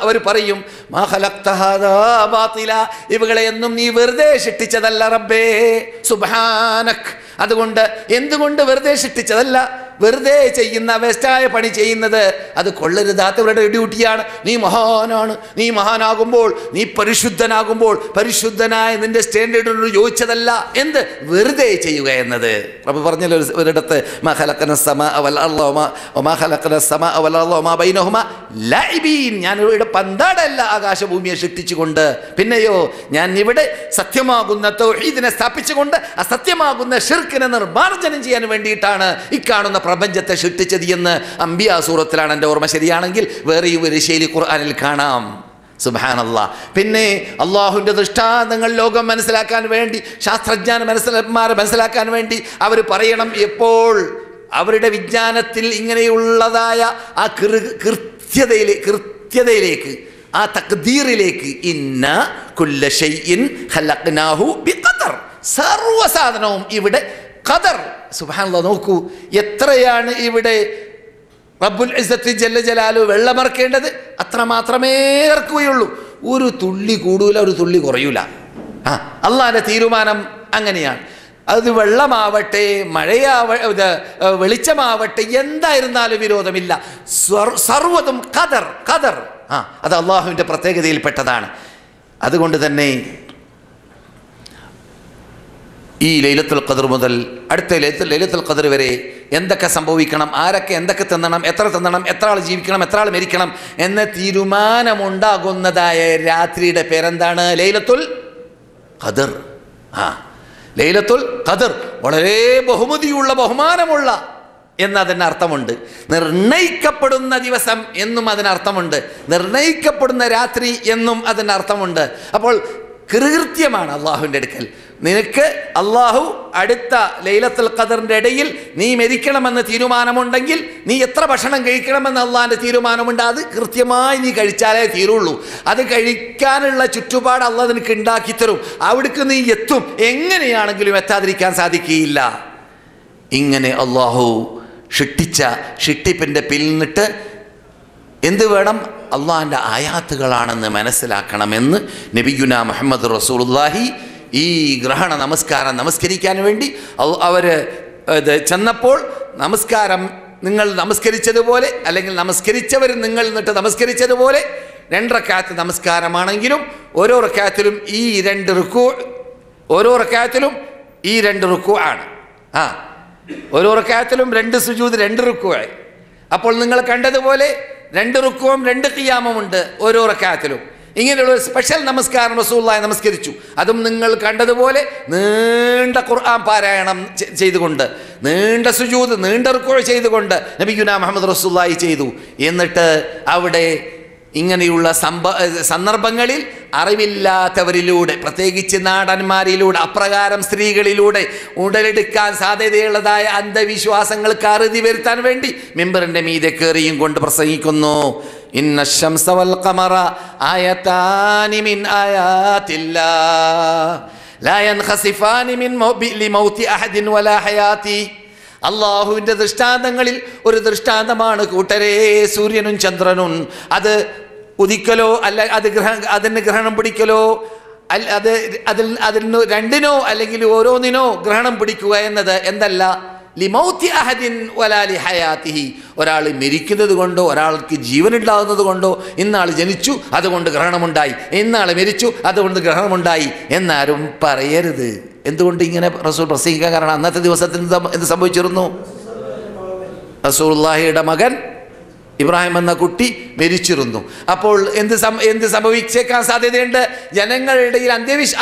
അവർ പറയും, മാ ഖലഖ്ത ഹാദാ ബാതില, ഇവകളെ എന്നും നീ വെറുതെ സൃഷ്ടിച്ചതല്ല റബ്ബേ, സുബ്ഹാനക്. അതുകൊണ്ട് എന്തുകൊണ്ട് വെറുതെ സൃഷ്ടിച്ചതല്ല? വെറുതെ ചെയ്യുന്ന വേസ്റ്റായ പണി ചെയ്യുന്നത് അത് കൊള്ളരുതാത്തവരുടെ ഡ്യൂട്ടിയാണ്. നീ മഹാനാണ്, നീ മഹാനാകുമ്പോൾ, നീ പരിശുദ്ധനാകുമ്പോൾ പരിശുദ്ധനായ നിന്റെ സ്റ്റാൻഡേർഡിനോട് യോജിച്ചതല്ല എന്ത് വെറുതെ ചെയ്യുക എന്നത്. റബ്ബ് പറഞ്ഞല്ലോ ഒരിടത്ത്, മാ ഖലഖന സ്സമാഅ വൽ അർള വമാ ഖലഖന സ്സമാഅ വൽ അർള വമാ ബൈനഹുമാ ലൈബീൻ. ഞാൻ ഇവിടെ പന്താടല്ല ആകാശഭൂമിയെ സൃഷ്ടിച്ചുകൊണ്ട്, പിന്നെയോ ഞാൻ ഇവിടെ സത്യമാകുന്ന തൗഹീദിനെ സ്ഥാപിച്ചുകൊണ്ട് അസത്യമാകുന്ന ശിർക്കിനെ നിർമ്മാർജ്ജനം ചെയ്യാൻ വേണ്ടിയിട്ടാണ് ഈ കാണുന്ന പ്രപഞ്ചത്തെ സൃഷ്ടിച്ചത് എന്ന് അംബിയാ സൂറത്തിലാണ് എൻ്റെ ഓർമ്മ ശരിയാണെങ്കിൽ. വേറെയും ഒരു ശൈലി ഖുർആനിൽ കാണാം. സുബ്ഹാനല്ലാഹ്. പിന്നെ അള്ളാഹുവിൻ്റെ ദൃഷ്ടാന്തങ്ങൾ ലോകം മനസ്സിലാക്കാൻ വേണ്ടി, ശാസ്ത്രജ്ഞന്മാരെ മനസ്സിലാക്കാൻ വേണ്ടി അവർ പറയണം, എപ്പോൾ അവരുടെ വിജ്ഞാനത്തിൽ ഇങ്ങനെയുള്ളതായ ആ കൃത്യതയിലേക്ക്, ആ തഖ്ദീറിലേക്ക്, ഇന്ന കുല്ല ശൈഇൻ ഖലഖ്നാഹു ബിഖദർ, സർവ്വ സാധനവും ഇവിടെ ഖദർ. സുബ്ഹാനല്ലാഹ്, നോക്കൂ എത്രയാണ് ഇവിടെ റബ്ബുൽ ഇസ്സത്തി ജല്ല ജലാലു വെള്ളമറക്കേണ്ടത്, അത്ര മാത്രമേ ഇറക്കുകയുള്ളൂ. ഒരു തുള്ളി കൂടൂല, ഒരു തുള്ളി കുറയൂല. അള്ളാഹിൻ്റെ തീരുമാനം അങ്ങനെയാണ്. അത് വെള്ളമാവട്ടെ, വെളിച്ചമാവട്ടെ, എന്തായിരുന്നാലും വിരോധമില്ല. സർവ്വതും ഖദർ. അത് അള്ളാഹുവിൻ്റെ പ്രത്യേകതയിൽപ്പെട്ടതാണ്. അതുകൊണ്ട് തന്നെ ഈ ലൈലത്തുൽ ഖദർ മുതൽ അടുത്ത ലൈലത്തുൽ ഖദർ വരെ എന്തൊക്കെ സംഭവിക്കണം, ആരൊക്കെ എന്തൊക്കെ തിന്നണം, എത്ര തിന്നണം, എത്ര ആൾ ജീവിക്കണം, എത്ര ആൾ മരിക്കണം എന്ന തീരുമാനമുണ്ടാകുന്നതായ രാത്രിയുടെ പേരെന്താണ്? ലൈലത്തുൽ ഖദർ. ലൈലത്തുൽ ഖദർ വളരെ ബഹുമതിയുള്ള, ബഹുമാനമുള്ള എന്നതിന് അർത്ഥമുണ്ട്. നിർണയിക്കപ്പെടുന്ന ദിവസം എന്നും അതിനർത്ഥമുണ്ട്. നിർണയിക്കപ്പെടുന്ന രാത്രി എന്നും അതിന് അർത്ഥമുണ്ട്. അപ്പോൾ കൃത്യമാണ് അള്ളാഹുവിൻ്റെ അടുക്കൽ. നിനക്ക് അള്ളാഹു അടുത്ത ലൈലത്തുൽ ഖദറിൻ്റെ ഇടയിൽ നീ മരിക്കണമെന്ന് തീരുമാനമുണ്ടെങ്കിൽ നീ എത്ര ഭക്ഷണം കഴിക്കണമെന്ന് അള്ളാഹിൻ്റെ തീരുമാനമുണ്ട്. അത് കൃത്യമായി നീ കഴിച്ചാലേ തീരുള്ളൂ. അത് കഴിക്കാനുള്ള ചുറ്റുപാട് അള്ളാഹ് നിനക്ക് ഉണ്ടാക്കി തരും. അവിടേക്ക് നീ എത്തും. എങ്ങനെയാണെങ്കിലും എത്താതിരിക്കാൻ സാധിക്കുകയില്ല. ഇങ്ങനെ അള്ളാഹു സൃഷ്ടിപ്പിൻ്റെ പിന്നിട്ട് എന്ത് വേണം? അള്ളാഹിൻ്റെ ആയാത്തുകളാണെന്ന് മനസ്സിലാക്കണമെന്ന് നബിയുനാ മുഹമ്മദ് റസൂലുള്ളാഹി ഈ ഗ്രഹണ നമസ്കരിക്കാൻ വേണ്ടി അവർ ചെന്നപ്പോൾ, നമസ്കാരം നിങ്ങൾ നമസ്കരിച്ചതുപോലെ, അല്ലെങ്കിൽ നമസ്കരിച്ചവർ നിങ്ങൾ എന്നിട്ട് നമസ്കരിച്ചതുപോലെ 2 റക്അത്ത് നമസ്കാരമാണെങ്കിലും ഓരോ റക്അത്തിലും ഈ 2 റുക്കൂ, ഓരോ റക്അത്തിലും ഈ 2 റുക്കൂ ആണ്. ഓരോ റക്അത്തിലും 2 സുജൂദ്, 2 റുക്കൂ. അപ്പോൾ നിങ്ങൾ കണ്ടതുപോലെ 2 റുക്കുവും 2 ഖിയാമും ഉണ്ട് ഓരോ റക്അത്തിലും. ഇങ്ങനെയുള്ള സ്പെഷ്യൽ നമസ്കാരം റസൂലുള്ളാഹി നമസ്കരിച്ചു. അതും നിങ്ങൾ കണ്ടതുപോലെ നീണ്ട ഖുർആൻ പാരായണം ചെയ്തുകൊണ്ട്, നീണ്ട സുജൂദ്, നീണ്ട റുക്കൂ ചെയ്തുകൊണ്ട് നബിയുനാ മുഹമ്മദ് റസൂലുള്ളാഹി ചെയ്തു. എന്നിട്ട് അവിടെ ഇങ്ങനെയുള്ള സന്ദർഭങ്ങളിൽ അറിവില്ലാത്തവരിലൂടെ, പ്രത്യേകിച്ച് നാടന്മാരിലൂടെ, അപ്രകാരം സ്ത്രീകളിലൂടെ ഉടലെടുക്കാൻ സാധ്യതയുള്ളതായ അന്ധവിശ്വാസങ്ങൾക്ക് അറുതി വരുത്താൻ വേണ്ടി മിമ്പറിൻ്റെ മീതെ കയറിയും കൊണ്ട് പ്രസംഗിക്കുന്നു. ഇന്ന ശംസ വൽ ഖമറ ആയതാനി മിൻ ആയാതില്ലാഹ് ലാ യൻഖസിഫാനി മിൻ ലിമൗതി അഹദിൻ വലാ ഹയാതി. അള്ളാഹുവിൻ്റെ ദൃഷ്ടാന്തങ്ങളിൽ ഒരു ദൃഷ്ടാന്തമാണ് കൂട്ടരേ സൂര്യനും ചന്ദ്രനും. അത് ഉദിക്കലോ അല്ല അതിന് ഗ്രഹണം പിടിക്കലോ, അതിന് 2നോ അല്ലെങ്കിൽ ഓരോന്നിനോ ഗ്രഹണം പിടിക്കുക എന്നത് എന്തല്ല? ലിമൗതി അഹദിൻ വലാ ലിഹയാതിഹി. ഒരാൾ മരിക്കുന്നത് കൊണ്ടോ, ഒരാൾക്ക് ജീവനുണ്ടാകുന്നത് കൊണ്ടോ, ഇന്നാൾ ജനിച്ചു അതുകൊണ്ട് ഗ്രഹണമുണ്ടായി, ഇന്നാൾ മരിച്ചു അതുകൊണ്ട് ഗ്രഹണമുണ്ടായി എന്നാരും പറയരുത്. എന്തുകൊണ്ട് ഇങ്ങനെ റസൂൽ പ്രസംഗിക്കാൻ കാരണം? അന്നത്തെ ദിവസത്തിൽ എന്ത് സംഭവിച്ചിരുന്നു? റസൂലുള്ളാഹിയുടെ മകൻ ഇബ്രാഹിം എന്ന കുട്ടി മരിച്ചിരുന്നു. അപ്പോൾ എന്ത് സംഭവിച്ചേക്കാൻ സാധ്യതയുണ്ട്? ജനങ്ങളുടെ ഇടയിൽ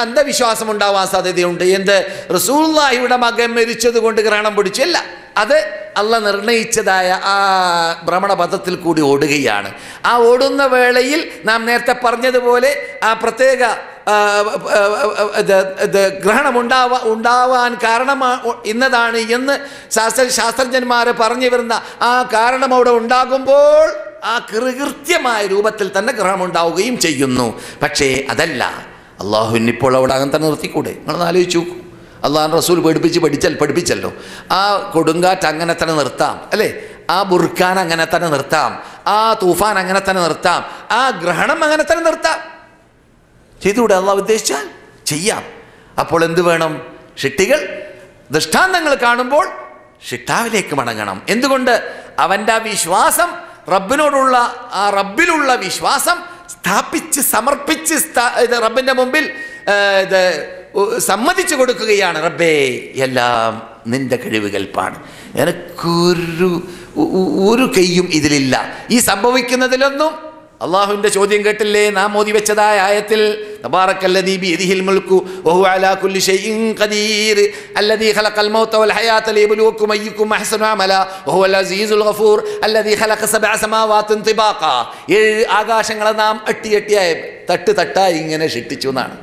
അന്ധവിശ്വാസം ഉണ്ടാവാൻ സാധ്യതയുണ്ട്. എന്ത്? റസൂലുള്ളാഹിയുടെ മകൻ മരിച്ചത് കൊണ്ട് ഗ്രഹണം പിടിച്ചല്ല, അത് അള്ളാഹ് നിർണയിച്ചതായ ആ ഭ്രമണപഥത്തിൽ കൂടി ഓടുകയാണ്. ആ ഓടുന്ന വേളയിൽ നാം നേരത്തെ പറഞ്ഞതുപോലെ ആ പ്രത്യേക ഗ്രഹണം ഉണ്ടാവാൻ ഇന്നതാണ് എന്ന് ശാസ്ത്രജ്ഞന്മാർ പറഞ്ഞു വരുന്ന ആ കാരണം അവിടെ ഉണ്ടാകുമ്പോൾ ആ കൃത്യമായ രൂപത്തിൽ തന്നെ ഗ്രഹണം ഉണ്ടാവുകയും ചെയ്യുന്നു. പക്ഷേ അതല്ല, അള്ളാഹുവിനിപ്പോൾ അവിടെ അങ്ങനെ തന്നെ നിർത്തിക്കൂടെ? നിങ്ങളൊന്ന് ആലോചിച്ച് നോക്കൂ. അള്ളാഹു റസൂൽ പഠിപ്പിച്ചല്ലോ, ആ കൊടുങ്കാറ്റ് അങ്ങനെ തന്നെ നിർത്താം അല്ലേ, ആ ബുർഖാൻ അങ്ങനെ തന്നെ നിർത്താം, ആ തൂഫാൻ അങ്ങനെ തന്നെ നിർത്താം, ആ ഗ്രഹണം അങ്ങനെ തന്നെ നിർത്താം. ചെയ്തുകൂടെ? അള്ളാഹു ഉദ്ദേശിച്ചാൽ ചെയ്യാം. അപ്പോൾ എന്ത് വേണം? ഷിട്ടികൾ ദൃഷ്ടാന്തങ്ങൾ കാണുമ്പോൾ ഷിട്ടാവിലേക്ക് മടങ്ങണം. എന്തുകൊണ്ട്? അവൻ്റെ ആ വിശ്വാസം, റബ്ബിലുള്ള വിശ്വാസം സ്ഥാപിച്ച് സമർപ്പിച്ച് റബ്ബിൻ്റെ മുമ്പിൽ സമ്മതിച്ചു കൊടുക്കുകയാണ്. റബ്ബേ, എല്ലാം നിന്റെ കഴിവുകൽപ്പാണ്, എനിക്കൊരു കൈയും ഇതിലില്ല. ഈ സംഭവിക്കുന്നതിലൊന്നും അള്ളാഹുവിൻ്റെ ചോദ്യം കേട്ടില്ലേ നാം ഓതി വെച്ചതായ ആയത്തിൽ? തബാറക്കല്ലദീ ബിയദിഹിൽ മുൽക്കു വഹുവ അലാ കുല്ലി ഷൈഇൻ ഖദീർ അല്ലദീ ഖലഖൽ മൗത വൽ ഹയാത ലിയബ്ലുവക്കും അയ്യുക്കും അഹ്സനു അമല വഹുവൽ അസീസുൽ ഗഫൂർ അല്ലദീ ഖലഖ സബഅ സമാവാതിൻ തിബാഖ. 7 ആകാശങ്ങളെ നാം അട്ടിയായി തട്ടായി ഇങ്ങനെ സൃഷ്ടിച്ചു എന്നാണ്.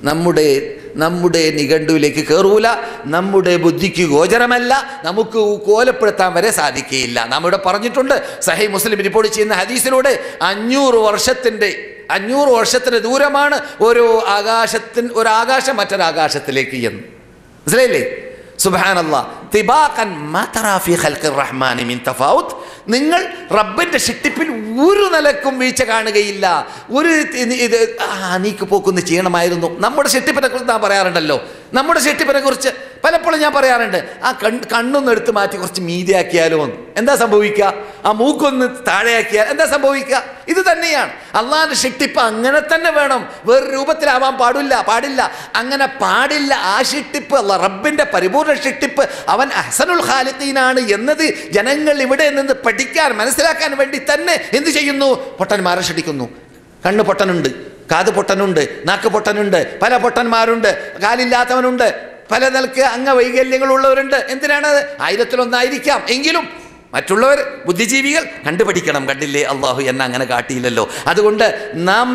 നമ്മുടെ നിഘണ്ടുവിലേക്ക് കയറൂല, നമ്മുടെ ബുദ്ധിക്ക് ഗോചരമല്ല, നമുക്ക് കോലപ്പെടുത്താൻ വരെ സാധിക്കുകയില്ല. നാം ഇവിടെ പറഞ്ഞിട്ടുണ്ട്, സഹീഹ് മുസ്ലിം റിപ്പോർട്ട് ചെയ്യുന്ന ഹദീസിലൂടെ 500 വർഷത്തിന്റെ ദൂരമാണ് ഒരു ആകാശം മറ്റൊരാകാശത്തിലേക്ക് എന്ന്. മനസ്സിലായില്ലേ? സുബ്ഹാനല്ലാഹ്. തിബാഖൻ മാ തറാ ഫീ ഖൽഖിർ റഹ്മാനി മിൻ തഫാവുത്ത്. നിങ്ങൾ റബ്ബിന്റെ സൃഷ്ടിപ്പിൽ ഒരു നിലക്കും വീഴ്ച കാണുകയില്ല. നീക്ക് പോക്കൊന്ന് ചെയ്യണമായിരുന്നു. നമ്മുടെ സൃഷ്ടിപ്പിനെ കുറിച്ച് ഞാൻ പറയാറുണ്ടല്ലോ, നമ്മുടെ സൃഷ്ടിപ്പിനെ കുറിച്ച് പലപ്പോഴും ഞാൻ പറയാറുണ്ട്, ആ കണ്ണൊന്ന് എടുത്ത് മാറ്റി കുറച്ച് മീതിയാക്കിയാലോ എന്ന്. എന്താ സംഭവിക്കുക? ആ മൂക്കൊന്ന് താഴെയാക്കിയാൽ എന്താ സംഭവിക്കുക? ഇത് തന്നെയാണ് അള്ളാഹിന്റെ സൃഷ്ടിപ്പ്. അങ്ങനെ തന്നെ വേണം, വേറെ രൂപത്തിലാവാൻ പാടില്ല. അങ്ങനെ പാടില്ല. ആ സൃഷ്ടിപ്പ് റബ്ബിന്റെ പരിപൂർണ്ണ സൃഷ്ടിപ്പ്, അവൻ അഹ്സനുൽ ഖാലിഖീനാണ് എന്നത് ജനങ്ങൾ ഇവിടെ നിന്ന് പഠിക്കാൻ മനസ്സിലാക്കാൻ വേണ്ടി തന്നെ എന്ത് ചെയ്യുന്നു? പൊട്ടന്മാരെ സൃഷ്ടിക്കുന്നു. കണ്ണ് പൊട്ടനുണ്ട്, കാത് പൊട്ടനുണ്ട്, നാക്ക് പൊട്ടനുണ്ട്, പല പൊട്ടന്മാരുണ്ട്, കാലില്ലാത്തവനുണ്ട്, പല നിലക്ക് അംഗവൈകല്യങ്ങളുള്ളവരുണ്ട്. എന്തിനാണത്? 1000-1 എങ്കിലും മറ്റുള്ളവർ ബുദ്ധിജീവികൾ കണ്ടുപഠിക്കണം. കണ്ടില്ലേ, അള്ളാഹു എന്നെ അങ്ങനെ കാട്ടിയില്ലല്ലോ. അതുകൊണ്ട് നാം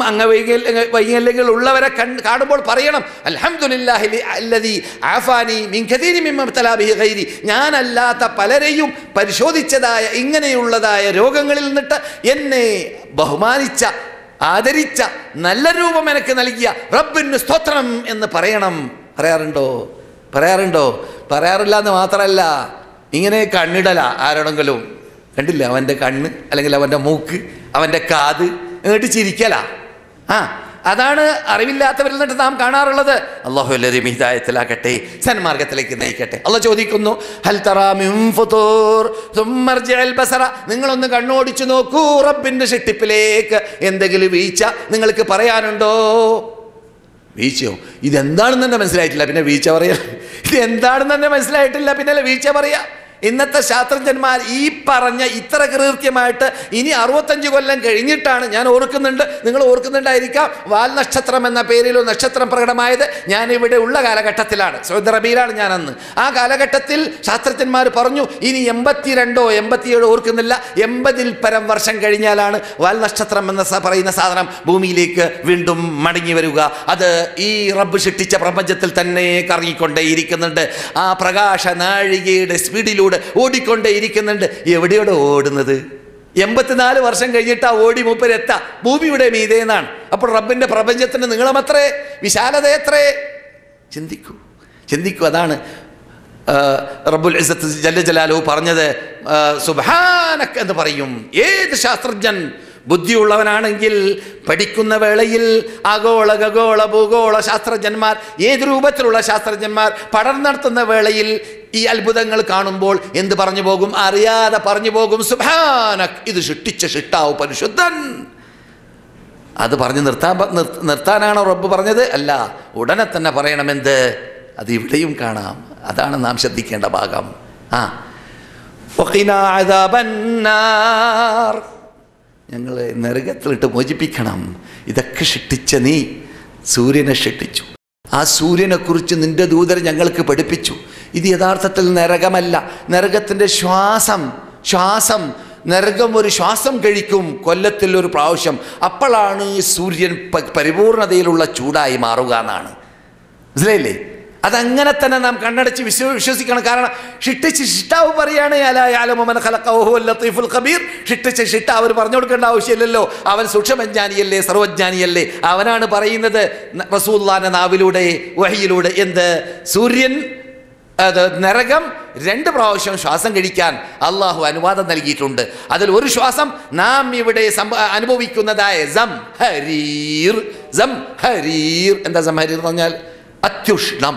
വൈകല്യങ്ങൾ ഉള്ളവരെ കാണുമ്പോൾ പറയണം, അൽഹംദുലില്ലാഹി അല്ലദീ ആഫാനി മിൻ കതീരി മിമ്മ ഇബ്തലാ ബിഹി ഗൈരി. ഞാനല്ലാത്ത പലരെയും പരിശോധിച്ചതായ ഇങ്ങനെയുള്ളതായ രോഗങ്ങളിൽ നിന്നിട്ട് എന്നെ ബഹുമാനിച്ച, ആദരിച്ച, നല്ല രൂപം എനിക്ക് നൽകിയ റബ്ബിന് സ്തോത്രം എന്ന് പറയണം. പറയാറില്ല എന്ന് മാത്രമല്ല, ഇങ്ങനെ കണ്ണിടല ആരോടെങ്കിലും കണ്ടില്ല, അവൻ്റെ കണ്ണ് അല്ലെങ്കിൽ അവൻ്റെ മൂക്ക്, അവൻ്റെ കാത് എന്നിട്ട് ചിരിക്കല. അതാണ് അറിവില്ലാത്തവരിൽ നിന്നിട്ട് നാം കാണാറുള്ളത്. അല്ലാഹു എല്ലാവരെയും ഹിദായത്തിലാക്കട്ടെ, സന്മാർഗത്തിലേക്ക് നയിക്കട്ടെ. അല്ലാഹു ചോദിക്കുന്നു, ഹൽ തറാ മിൻ ഫുതൂർ സുമ്മ ഇർജിഅൽ ബസറ. നിങ്ങളൊന്ന് കണ്ണോടിച്ചു നോക്കൂ റബ്ബിന്റെ സൃഷ്ടിപ്പിലേക്ക്. എന്തെങ്കിലും വീഴ്ച നിങ്ങൾക്ക് പറയാനുണ്ടോ? വീഴ്ചയോ? ഇതെന്താണെന്ന് തന്നെ മനസ്സിലായിട്ടില്ല, പിന്നെ വീഴ്ച പറയാ? ഇതെന്താണെന്ന് തന്നെ മനസ്സിലായിട്ടില്ല, പിന്നെ വീഴ്ച പറയാ? ഇന്നത്തെ ശാസ്ത്രജ്ഞന്മാർ ഈ പറഞ്ഞ ഇത്ര കൃത്യമായിട്ട് ഇനി 65 കൊല്ലം കഴിഞ്ഞിട്ടാണ്, ഞാൻ ഓർക്കുന്നുണ്ട്, നിങ്ങൾ ഓർക്കുന്നുണ്ടായിരിക്കാം, വാൽ നക്ഷത്രം എന്ന പേരിലോ നക്ഷത്രം പ്രകടമായത് ഞാനിവിടെ ഉള്ള കാലഘട്ടത്തിലാണ്. സൗദി അറേബ്യയിലാണ് ഞാൻ അന്ന്. ആ കാലഘട്ടത്തിൽ ശാസ്ത്രജ്ഞന്മാർ പറഞ്ഞു, ഇനി 82 87 ഓർക്കുന്നില്ല, 80-ൽ പരം വർഷം കഴിഞ്ഞാലാണ് വാൽ നക്ഷത്രം എന്ന പറയുന്ന സാധനം ഭൂമിയിലേക്ക് വീണ്ടും മടങ്ങി വരിക. അത് ഈ റബ്ബ് സൃഷ്ടിച്ച പ്രപഞ്ചത്തിൽ തന്നെ കറങ്ങിക്കൊണ്ടേയിരിക്കുന്നുണ്ട്. ആ പ്രകാശ നാഴികയുടെ സ്പീഡിലൂടെ ഓടിക്കൊണ്ടേയിരിക്കുന്നുണ്ട്. എവിടെയോടെ ഓടുന്നത്? 84 വർഷം കഴിഞ്ഞിട്ട് ആ ഓടി മൂപ്പരെത്താ ഭൂമിയുടെ മീതെ എന്നാണ്. അപ്പോൾ റബ്ബിന്റെ പ്രപഞ്ചത്തിന് നീളമത്രേ, വിശാലത എത്രേ? ചിന്തിക്കൂ. അതാണ് റബ്ബുൽ ഇസ്സത്ത് ജല്ല ജലാലുഹു പറഞ്ഞത്, സുബ്ഹാനക എന്ന് പറയും. ഏത് ശാസ്ത്രജ്ഞൻ ബുദ്ധിയുള്ളവനാണെങ്കിൽ പഠിക്കുന്ന വേളയിൽ ആഗോള ഖഗോള ഭൂഗോള ശാസ്ത്രജ്ഞന്മാർ, ഏത് രൂപത്തിലുള്ള ശാസ്ത്രജ്ഞന്മാർ പഠനം നടത്തുന്ന വേളയിൽ ഈ അത്ഭുതങ്ങൾ കാണുമ്പോൾ എന്ത് പറഞ്ഞു പോകും? അറിയാതെ പറഞ്ഞു പോകും, സുബ്ഹാനക്, ഇത് സൃഷ്ടിച്ച സൃഷ്ടാവ് പരിശുദ്ധൻ. അത് പറഞ്ഞ് നിർത്താനാണോ റബ്ബ് പറഞ്ഞത്? അല്ല, ഉടനെ തന്നെ പറയണമെന്ത്? അത് ഇവിടെയും കാണാം. അതാണ് നാം ശ്രദ്ധിക്കേണ്ട ഭാഗം. വഖിനാ അദാബന്നാർ, ഞങ്ങളെ നരകത്തിലിട്ട് മോചിപ്പിക്കണം. ഇതൊക്കെ സൃഷ്ടിച്ച നീ സൂര്യനെ സൃഷ്ടിച്ചു. ആ സൂര്യനെക്കുറിച്ച് നിന്റെ ദൂതർ ഞങ്ങൾക്ക് പഠിപ്പിച്ചു. ഇത് യഥാർത്ഥത്തിൽ നരകമല്ല, നരകത്തിൻ്റെ ശ്വാസം. നരകം ഒരു ശ്വാസം കഴിക്കും കൊല്ലത്തിൽ ഒരു പ്രാവശ്യം. അപ്പോഴാണ് സൂര്യൻ പരിപൂർണതയിലുള്ള ചൂടായി മാറുക എന്നാണ്. മനസ്സിലായില്ലേ? അതങ്ങനെ തന്നെ നാം കണ്ണടച്ച് വിശ്വസിക്കണം. കാരണം ഷിട്ടാവ് പറയാണ് ഷിട്ട അവർ പറഞ്ഞു കൊടുക്കേണ്ട ആവശ്യമില്ലല്ലോ. അവൻ സൂക്ഷ്മജ്ഞാനിയല്ലേ, സർവജ്ഞാനിയല്ലേ. അവനാണ് പറയുന്നത് റസൂലുള്ളാഹിന്റെ നാവിലൂടെ, വഹിയിലൂടെ. എന്ത്? സൂര്യൻ നരകം 2 പ്രാവശ്യം ശ്വാസം കഴിക്കാൻ അള്ളാഹു അനുവാദം നൽകിയിട്ടുണ്ട്. അതിൽ ഒരു ശ്വാസം നാം ഇവിടെ അനുഭവിക്കുന്നതായ സംഹരീർ. എന്താ സംഹരീർ എന്ന് പറഞ്ഞാൽ? അത്യുഷ്ണം.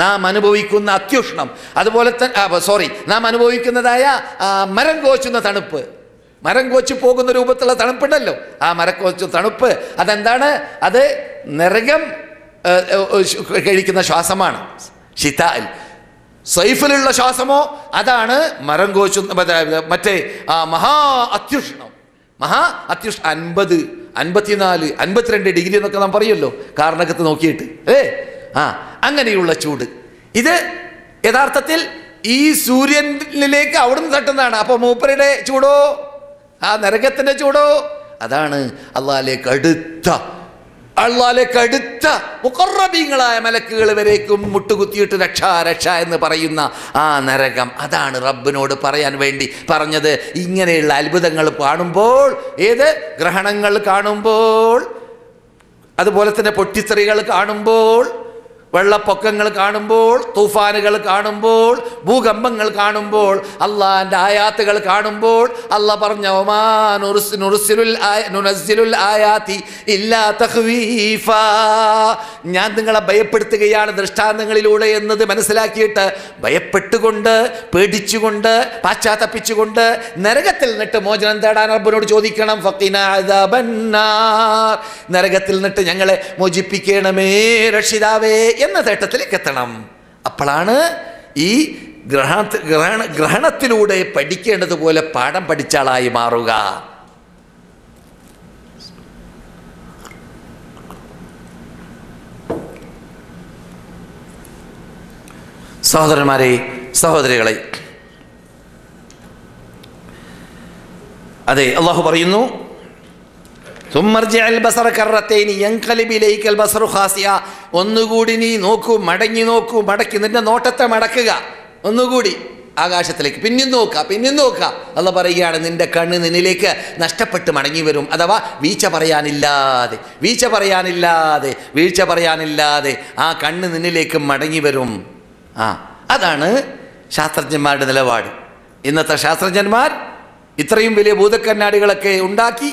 നാം അനുഭവിക്കുന്ന അത്യുഷ്ണം. അതുപോലെ തന്നെ നാം അനുഭവിക്കുന്നതായ മരം കോച്ചുന്ന തണുപ്പ്. മരം കോച്ച് പോകുന്ന രൂപത്തിലുള്ള തണുപ്പുണ്ടല്ലോ, ആ മരക്കോച്ചു തണുപ്പ്. അതെന്താണ്? അത് നരകം കഴിക്കുന്ന ശ്വാസമാണ്. ഷിതാൽ സൈഫിലുള്ള ശ്വാസമോ അതാണ് മരം കോച്ചു മറ്റേ അത്യുഷ്ണം. 50, 54, 52 ഡിഗ്രി എന്നൊക്കെ നാം പറയുമല്ലോ കാരണക്കത്ത് നോക്കിയിട്ട്. അങ്ങനെയുള്ള ചൂട്. ഇത് യഥാർത്ഥത്തിൽ ഈ സൂര്യനിലേക്ക് അവിടുന്ന് തട്ടുന്നതാണ്. അപ്പോൾ മൂപ്പരുടെ ചൂടോ, ആ നരകത്തിൻ്റെ ചൂടോ, അതാണ് അള്ളാഹിലേക്ക് അടുത്ത മുഖറബീങ്ങളായ മലക്കുകൾ വരേക്കും മുട്ടുകുത്തിയിട്ട് രക്ഷ എന്ന് പറയുന്ന ആ നരകം. അതാണ് റബ്ബിനോട് പറയാൻ വേണ്ടി പറഞ്ഞത്. ഇങ്ങനെയുള്ള അത്ഭുതങ്ങൾ കാണുമ്പോൾ, ഗ്രഹണങ്ങൾ കാണുമ്പോൾ, അതുപോലെ തന്നെ പൊട്ടിത്തെറികൾ കാണുമ്പോൾ, വെള്ളപ്പൊക്കങ്ങൾ കാണുമ്പോൾ, തൂഫാനുകൾ കാണുമ്പോൾ, ഭൂകമ്പങ്ങൾ കാണുമ്പോൾ, അള്ളാഹിൻ്റെ ആയാത്തുകൾ കാണുമ്പോൾ, അള്ളാഹ് പറഞ്ഞ ഞാൻ നിങ്ങളെ ഭയപ്പെടുത്തുകയാണ് ദൃഷ്ടാന്തങ്ങളിലൂടെ എന്നത് മനസ്സിലാക്കിയിട്ട് ഭയപ്പെട്ടുകൊണ്ട്, പേടിച്ചുകൊണ്ട്, പാശ്ചാത്തപ്പിച്ചുകൊണ്ട് നരകത്തിൽ നിന്നിട്ട് മോചനം തേടാൻ റബ്ബിനോട് ചോദിക്കണം. ഫഖിനാ അദാബന്നാർ, നരകത്തിൽ നിന്നിട്ട് ഞങ്ങളെ മോചിപ്പിക്കണമേ രക്ഷിതാവേ എന്ന തേട്ടത്തിലേക്ക് എത്തണം. അപ്പോഴാണ് ഈ ഗ്രഹണത്തിലൂടെ പഠിക്കേണ്ടതുപോലെ പാഠം പഠിച്ച ആളായി മാറുക. സഹോദരന്മാരെ, സഹോദരികളെ, അതെ അള്ളാഹു പറയുന്നു, ഒന്നുകൂടി നീ നോക്കൂ, മടങ്ങി നോക്കൂ, നിന്റെ നോട്ടത്തെ മടക്കുക, ഒന്നുകൂടി ആകാശത്തിലേക്ക്, പിന്നെയും നോക്കുക. അള്ളാഹ് പറയുകയാണ്, നിന്റെ കണ്ണ് നിന്നിലേക്ക് നഷ്ടപ്പെട്ട് മടങ്ങി വരും. അഥവാ വീഴ്ച പറയാനില്ലാതെ ആ കണ്ണ് നിന്നിലേക്ക് മടങ്ങി വരും. അതാണ് ശാസ്ത്രജ്ഞന്മാരുടെ നിലപാട്. ഇന്നത്തെ ശാസ്ത്രജ്ഞന്മാർ ഇത്രയും വലിയ ഭൂതക്കണ്ണാടികളൊക്കെ ഉണ്ടാക്കി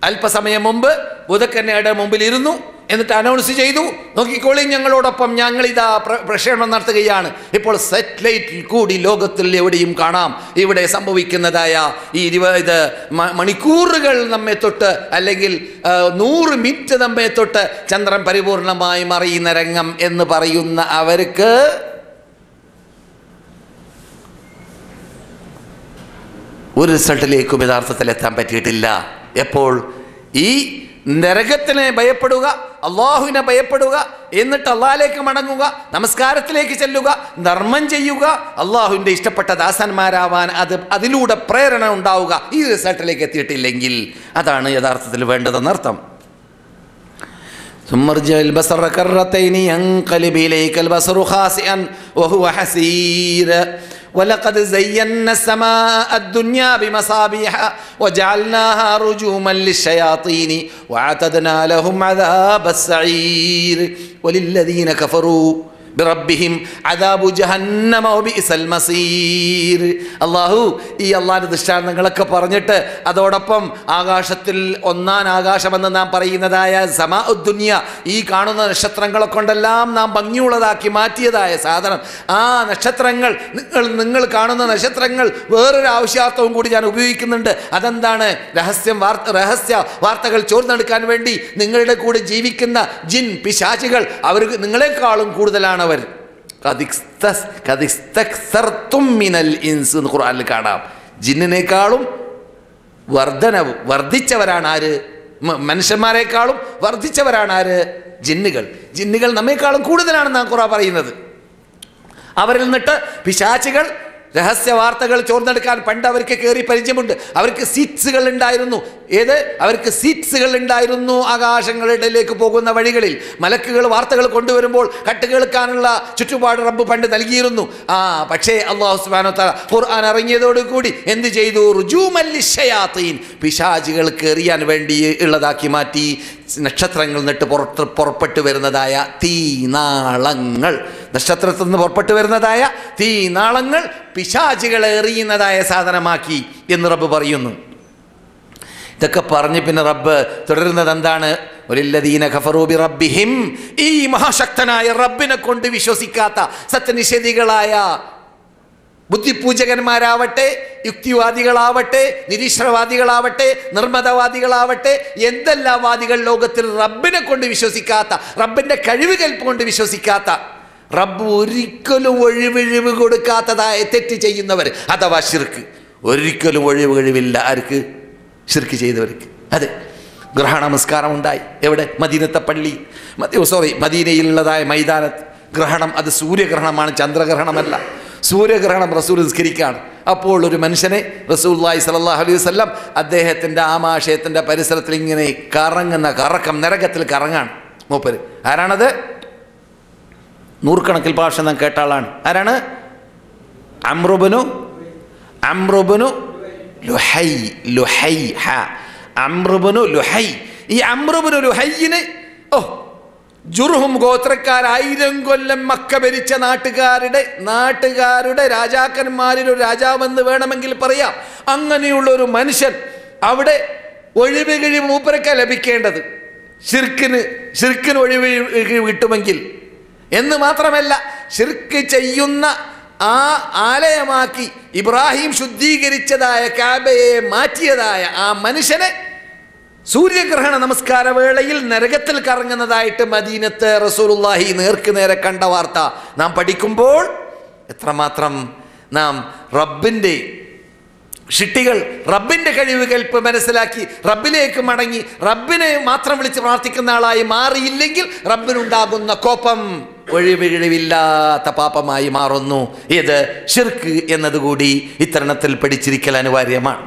അല്പസമയം മുമ്പ് ഭൂതക്കണ്ണയുടെ മുമ്പിൽ ഇരുന്നു. എന്നിട്ട് അനൗൺസ് ചെയ്തു, നോക്കിക്കോളി, ഞങ്ങളോടൊപ്പം ഞങ്ങളിതാ പ്രക്ഷേപണം നടത്തുകയാണ്. ഇപ്പോൾ സാറ്റലൈറ്റിൽ കൂടി ലോകത്തിൽ എവിടെയും കാണാം ഇവിടെ സംഭവിക്കുന്നതായ ഈ 20 മണിക്കൂറുകൾ നമ്മെ തൊട്ട്, അല്ലെങ്കിൽ 100 മിനിറ്റ് നമ്മെ തൊട്ട് ചന്ദ്രൻ പരിപൂർണമായി മറിയുന്ന രംഗം എന്ന് പറയുന്ന അവർക്ക് ഒരു റിസൾട്ടിലേക്കും യഥാർത്ഥത്തിൽ എത്താൻ പറ്റിയിട്ടില്ല. എപ്പോൾ ഈ നരകത്തിനെ ഭയപ്പെടുക, അള്ളാഹുവിനെ ഭയപ്പെടുക, എന്നിട്ട് അള്ളാഹിലേക്ക് മടങ്ങുക, നമസ്കാരത്തിലേക്ക് ചെല്ലുക, ധർമ്മം ചെയ്യുക, അള്ളാഹുവിൻ്റെ ഇഷ്ടപ്പെട്ട ദാസന്മാരാവാൻ അതിലൂടെ പ്രേരണ ഉണ്ടാവുക, ഈ റിസൾട്ടിലേക്ക് എത്തിയിട്ടില്ലെങ്കിൽ അതാണ് യഥാർത്ഥത്തിൽ വേണ്ടതെന്നർത്ഥം. ثم ارجع البصر كرتين ينقلب إليك البصر خاسئا وهو حسير ولقد زينا السماء الدنيا بمصابيح وجعلناها رجوما للشياطين وأعتدنا لهم عذاب السعير وللذين كفروا بربهم عذاب جهنم وبئس المصير. അള്ളാഹു ഈ അള്ളാഹിൻ്റെ ദൃഷ്ടാന്തങ്ങളൊക്കെ പറഞ്ഞിട്ട് അതോടൊപ്പം ആകാശത്തിൽ ഒന്നാം ആകാശമെന്ന് നാം പറയുന്നതായ സമാഉദ്ദുനിയ, ഈ കാണുന്ന നക്ഷത്രങ്ങളെ കൊണ്ടെല്ലാം നാം ഭംഗിയുള്ളതാക്കി മാറ്റിയതായ സാധനം, ആ നക്ഷത്രങ്ങൾ, നിങ്ങൾ കാണുന്ന നക്ഷത്രങ്ങൾ വേറൊരു ആവശ്യാർത്ഥവും കൂടി ഞാൻ ഉപയോഗിക്കുന്നുണ്ട്. അതെന്താണ്? രഹസ്യ വാർത്തകൾ ചോർന്നെടുക്കാൻ വേണ്ടി നിങ്ങളുടെ കൂടെ ജീവിക്കുന്ന ജിൻ പിശാചികൾ, അവർ നിങ്ങളെക്കാളും കൂടുതലാണ് അവർ. എന്ന് ഖുർആനിൽ കാണാം. ജിന്നിനേക്കാളും വർദ്ധിച്ചവരാണ് ആര്? മനുഷ്യന്മാരെക്കാളും വർദ്ധിച്ചവരാണ് ആര്? ജിന്നുകൾ നമ്മെക്കാളും കൂടുതലാണെന്നാണ് ഖുർആൻ പറയുന്നത്. അവരിൽ നിന്നിട്ട് പിശാചുകൾ രഹസ്യ വാർത്തകൾ ചോർന്നെടുക്കാൻ പണ്ട് അവർക്ക് കയറി പരിചയമുണ്ട്. അവർക്ക് സീറ്റ്സുകൾ ഉണ്ടായിരുന്നു. അവർക്ക് സീറ്റ്സുകൾ ഉണ്ടായിരുന്നു ആകാശങ്ങളിലേക്ക് പോകുന്ന വഴികളിൽ. മലക്കുകൾ വാർത്തകൾ കൊണ്ടുവരുമ്പോൾ കട്ടുകേൾക്കാനുള്ള ചുറ്റുപാട് റബ്ബ് പണ്ട് നൽകിയിരുന്നു. പക്ഷേ അല്ലാഹു സുബ്ഹാനഹു വ തആല ഖുർആൻ ഇറങ്ങിയതോടുകൂടി എന്ത് ചെയ്തു? റുജൂമൽ ലിശ്ശയാത്തീൻ, പിശാചുകൾക്ക് എറിയാൻ വേണ്ടി ഉള്ളതാക്കി മാറ്റി. നക്ഷത്രങ്ങളിൽ നിന്നിട്ട് പുറപ്പെട്ടു വരുന്നതായ തീനാളങ്ങൾ, നക്ഷത്രത്തിൽ നിന്ന് പുറപ്പെട്ടു വരുന്നതായ തീനാളങ്ങൾ പിശാചുകളെ എറിയുന്നതായ സാധനമാക്കി എന്ന് റബ്ബ് പറയുന്നു. ഇതൊക്കെ പറഞ്ഞ് പിന്നെ റബ്ബ് തുടരുന്നത് എന്താണ്? വലില്ലദീന കഫറൂ ബിറബ്ബിഹിം, ഈ മഹാശക്തനായ റബ്ബിനെ കൊണ്ട് വിശ്വസിക്കാത്ത സത്യനിഷേധികളായ ബുദ്ധിപൂജകന്മാരാവട്ടെ, യുക്തിവാദികളാവട്ടെ, നിരീശ്വരവാദികളാവട്ടെ, നിർമ്മതവാദികളാവട്ടെ, എന്തെല്ലാം വാദികൾ ലോകത്തിൽ റബ്ബിനെ കൊണ്ട് വിശ്വസിക്കാത്ത, റബ്ബിൻ്റെ കഴിവുകൽപ്പ് കൊണ്ട് വിശ്വസിക്കാത്ത, റബ്ബ് ഒരിക്കലും ഒഴിവ് കൊടുക്കാത്തതായ തെറ്റ് ചെയ്യുന്നവർ, അഥവാ ശിർക്ക്, ഒരിക്കലും ഒഴിവില്ല. ആർക്ക്? ശിർക്ക് ചെയ്തവർക്ക്. അതെ, ഗ്രഹണ നമസ്കാരം ഉണ്ടായി. എവിടെ? മദീനത്തെ പള്ളി, മദീനയിലുള്ളതായ മൈതാനത്ത് ഗ്രഹണം. അത് സൂര്യഗ്രഹണമാണ്, ചന്ദ്രഗ്രഹണമല്ല. സൂര്യഗ്രഹണം റസൂൽ നിസ്കരിക്കുകയാണ്. അപ്പോൾ ഒരു മനുഷ്യനെ റസൂലുള്ളാഹി സ്വല്ലല്ലാഹു അലൈഹി വസല്ലം അദ്ദേഹത്തിൻ്റെ ആമാശയത്തിൻ്റെ പരിസരത്തിൽ ഇങ്ങനെ കറങ്ങുന്ന കറക്കം, നരകത്തിൽ കറങ്ങാണ് മൂപ്പര്. ആരാണത്? നൂറുകണക്കിൽ ഭാഷ നാം കേട്ട ആളാണ്. ആരാണ്? അംറുബ്നു ലുഹൈ. ഈ അംറുബ്നു ലുഹൈന് ജുർഹും ഗോത്രക്കാർ 1000 കൊല്ലം മക്ക ഭരിച്ച നാട്ടുകാരുടെ രാജാക്കന്മാരിൽ ഒരു രാജാവെന്ന് വേണമെങ്കിൽ പറയാം. അങ്ങനെയുള്ള ഒരു മനുഷ്യൻ അവിടെ ഒഴിവ് മൂപ്പരക്ക ലഭിക്കേണ്ടത്. ശിർക്കിന് ഒഴിവ് കിട്ടുമെങ്കിൽ എന്ന് മാത്രമല്ല, ശിർക്ക് ചെയ്യുന്ന ആ ആലയമാക്കി ഇബ്രാഹിം ശുദ്ധീകരിച്ചതായ കാബയെ മാറ്റിയതായ ആ മനുഷ്യനെ സൂര്യഗ്രഹണ നമസ്കാര വേളയിൽ നരകത്തിൽ കറങ്ങുന്നതായിട്ട് മദീനത്ത് റസൂലുള്ളാഹി നേരെ കണ്ട വാർത്ത നാം പഠിക്കുമ്പോൾ എത്രമാത്രം നാം റബ്ബിൻ്റെ ഷിട്ടികൾ, റബ്ബിൻ്റെ കഴിവുകൽപ്പ് മനസ്സിലാക്കി റബ്ബിലേക്ക് മടങ്ങി റബ്ബിനെ മാത്രം വിളിച്ച് പ്രാർത്ഥിക്കുന്ന ആളായി മാറിയില്ലെങ്കിൽ റബ്ബിനുണ്ടാകുന്ന കോപം ഒഴിവില്ലാത്ത പാപമായി മാറുന്നു. ഇത് ശിർക്ക് എന്നതുകൂടി ഇത്തരണത്തിൽ പഠിച്ചിരിക്കൽ അനിവാര്യമാണ്.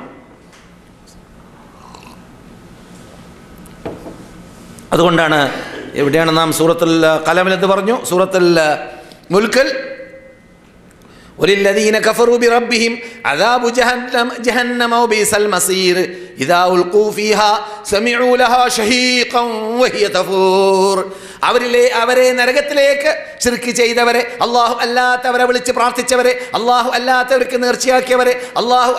അതുകൊണ്ടാണ് എവിടെയാണ് നാം സൂറത്തുൽ ഖലമിൽ എന്ത് പറഞ്ഞു? സൂറത്തുൽ മുൽക്കിൽ വലില്ലദീന കഫറൂ ബിറബ്ബിഹിം അദാബു ജഹന്നമ വബിസൽ മസീർ ഇദാ ഉൽഖൂ ഫീഹാ സമിഉ ലഹാ ഷഹീഖൻ വഹിയ തഫൂർ. അവരെ നരകത്തിലേക്ക് ശിർക്ക് ചെയ്തവരെ, അല്ലാഹു അല്ലാത്തവരെ വിളിച്ച് പ്രാർത്ഥിച്ചവരെ, അല്ലാഹു അല്ലാത്തവർക്ക് നേർച്ചയാക്കിയവരെ, അല്ലാഹു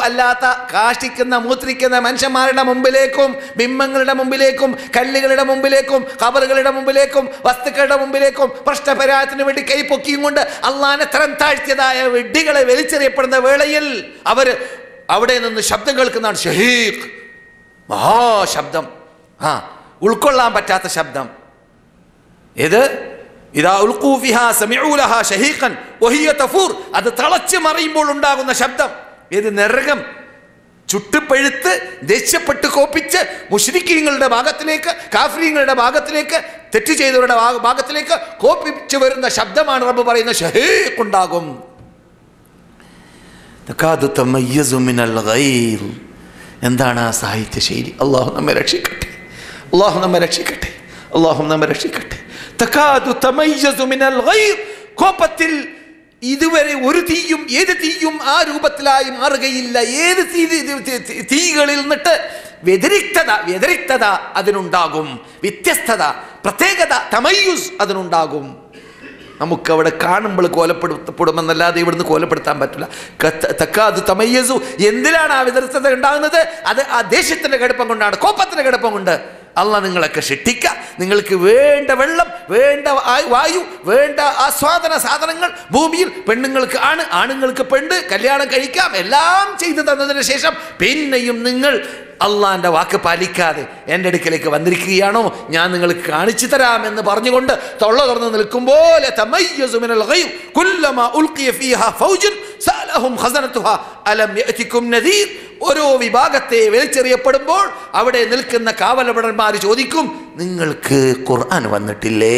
അല്ലാത്ത കാഷ്ടിക്കുന്ന മൂത്രിക്കുന്ന മനുഷ്യന്മാരുടെ മുമ്പിലേക്കും ബിംബങ്ങളുടെ മുമ്പിലേക്കും കല്ലുകളുടെ മുമ്പിലേക്കും ഖബറുകളുടെ മുമ്പിലേക്കും വസ്തുക്കളുടെ മുമ്പിലേക്കും പ്രശ്നപരിഹാരത്തിന് വേണ്ടി കൈപ്പൊക്കിയും കൊണ്ട് അള്ളാനെ തരം താഴ്ത്തിയതായ വിഡ്ഢികളെ വലിച്ചെറിയപ്പെടുന്ന വേളയിൽ അവർ അവിടെ നിന്ന് ശബ്ദം കേൾക്കുന്നതാണ്. ഷഹീഖ്, മഹാശബ്ദം, ഉൾക്കൊള്ളാൻ പറ്റാത്ത ശബ്ദം. ഇത് ഇദാ ഉൽഖൂ ഫിഹാ സമിഉ ലഹാ ഷഹീഖൻ വഹിയ തഫൂർ, അത് തളച്ചു മറിയുമ്പോൾ ഉണ്ടാകുന്ന ശബ്ദം. ഇത് നരകം ചുട്ടുപഴുത്ത് ദേഷ്യപ്പെട്ട് കോപ്പിച്ച് മുശ്രിക്കീങ്ങളുടെ ഭാഗത്തിലേക്ക്, കാഫിരീങ്ങളുടെ ഭാഗത്തിലേക്ക്, തെറ്റ് ചെയ്തവരുടെ ഭാഗത്തിലേക്ക് കോപ്പിച്ചു വരുന്ന ശബ്ദമാണ് റബ്ബ് പറയുന്ന ഷഹീഖ് ഉണ്ടാകും. തകാദു തമയ്യസു മിനൽ ഗൈർ. എന്താണ് ആ സാഹിത്യ ശൈലി? അല്ലാഹു നമ്മെ രക്ഷിക്കട്ടെ, അല്ലാഹു നമ്മെ രക്ഷിക്കട്ടെ, അല്ലാഹു നമ്മെ രക്ഷിക്കട്ടെ. തകാദു തമയ്യസു മിനൽ ഗൈർ. കോപത്തിൽ ഇതുവരെ ഒരു തീയും, ഏത് തീയും ആ രൂപത്തിലായി മാറുകയില്ല. ഏത് തീകളിൽ നിന്നിട്ട് വ്യതിരിക്തത അതിനുണ്ടാകും, വ്യത്യസ്തത, പ്രത്യേകത, തമയ്യുസ് അതിനുണ്ടാകും. നമുക്കവിടെ കാണുമ്പോൾ കോലപ്പെടുമെന്നല്ലാതെ ഇവിടുന്ന് കോലപ്പെടുത്താൻ പറ്റില്ല. തക്കാത് തമയ്യസു. എന്തിനാണ് ആ വ്യത്യസ്തത ഉണ്ടാകുന്നത്? അത് ആ ദേഷ്യത്തിൻ്റെ കടുപ്പം കൊണ്ടാണ്, കോപത്തിൻ്റെ കടുപ്പം കൊണ്ട്. അള്ളാഹ് നിങ്ങളൊക്കെ ശിക്ഷിക്കുക. നിങ്ങൾക്ക് വേണ്ട വെള്ളം, വേണ്ട വായു, വേണ്ട ആസ്വാദന സാധനങ്ങൾ ഭൂമിയിൽ പെണ്ണുങ്ങൾക്ക് ആണുങ്ങൾക്ക് പെണ്ണ് കല്യാണം കഴിക്കാം എല്ലാം ചെയ്തു തന്നതിന് ശേഷം പിന്നെയും നിങ്ങൾ അള്ളാന്റെ വാക്ക് പാലിക്കാതെ എൻ്റെ അടുക്കലേക്ക് വന്നിരിക്കുകയാണോ, ഞാൻ നിങ്ങൾക്ക് കാണിച്ചു തരാം എന്ന് പറഞ്ഞുകൊണ്ട് തൊള്ള തുറന്ന് നിൽക്കുമ്പോൾ ഓരോ വിഭാഗത്തെ വലിച്ചെറിയപ്പെടുമ്പോൾ അവിടെ നിൽക്കുന്ന കാവലഭടന്മാർ ചോദിക്കും, നിങ്ങൾക്ക് ഖുർആൻ വന്നിട്ടില്ലേ,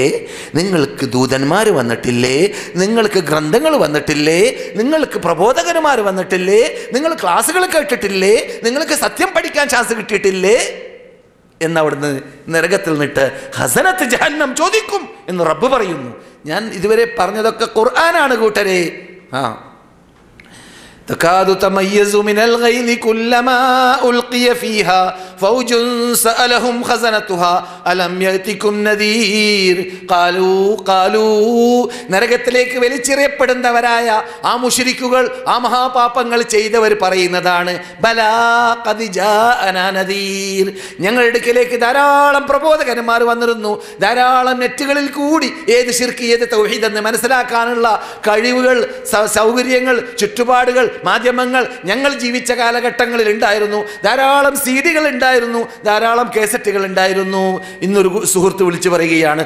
നിങ്ങൾക്ക് ദൂതന്മാർ വന്നിട്ടില്ലേ, നിങ്ങൾക്ക് ഗ്രന്ഥങ്ങൾ വന്നിട്ടില്ലേ, നിങ്ങൾക്ക് പ്രബോധകന്മാർ വന്നിട്ടില്ലേ, നിങ്ങൾ ക്ലാസ്സുകൾ കേട്ടിട്ടില്ലേ, നിങ്ങൾക്ക് സത്യം പഠിക്കാൻ ചാൻസ് കിട്ടിയിട്ടില്ലേ എന്നവിടുന്ന് നരകത്തിൽ നിന്നിട്ട് ഹസനത്ത് ജഹന്നം ചോദിക്കും എന്ന് റബ്ബ് പറയുന്നു. ഞാൻ ഇതുവരെ പറഞ്ഞതൊക്കെ ഖുർആനാണ് കൂട്ടരെ. تكاد تميز من الغيظ كلما ألقي فيها فوج سألهم خزنتها ألم يأتكم نذير قالوا നരകത്തിലേക്ക് വലിച്ചെറിയപ്പെടുന്നവരായ ആ മുശ്രിക്കുകൾ, ആ മഹാപാപങ്ങൾ ചെയ്തവർ പറയുന്നതാണ്, ബലാ ഖദ് ജാഅനാ നദീർ, ഞങ്ങളുടെ അടുക്കലേക്ക് ധാരാളം പ്രബോധകന്മാർ വന്നിരുന്നു. ധാരാളം നെറ്റുകളിൽ കൂടി ഏത് ശിർക്ക് ഏത് തൗഹീദ് എന്ന് മനസ്സിലാക്കാനുള്ള കഴിവുകൾ, സൗകര്യങ്ങൾ, ചുറ്റുപാടുകൾ, മാധ്യമങ്ങൾ ഞങ്ങൾ ജീവിച്ച കാലഘട്ടങ്ങളിൽ ഉണ്ടായിരുന്നു. ധാരാളം സീഡികൾ ഉണ്ടായിരുന്നു, ധാരാളം കേസറ്റുകൾ ഉണ്ടായിരുന്നു. ഇന്നൊരു സുഹൃത്ത് വിളിച്ചു പറയുകയാണ്,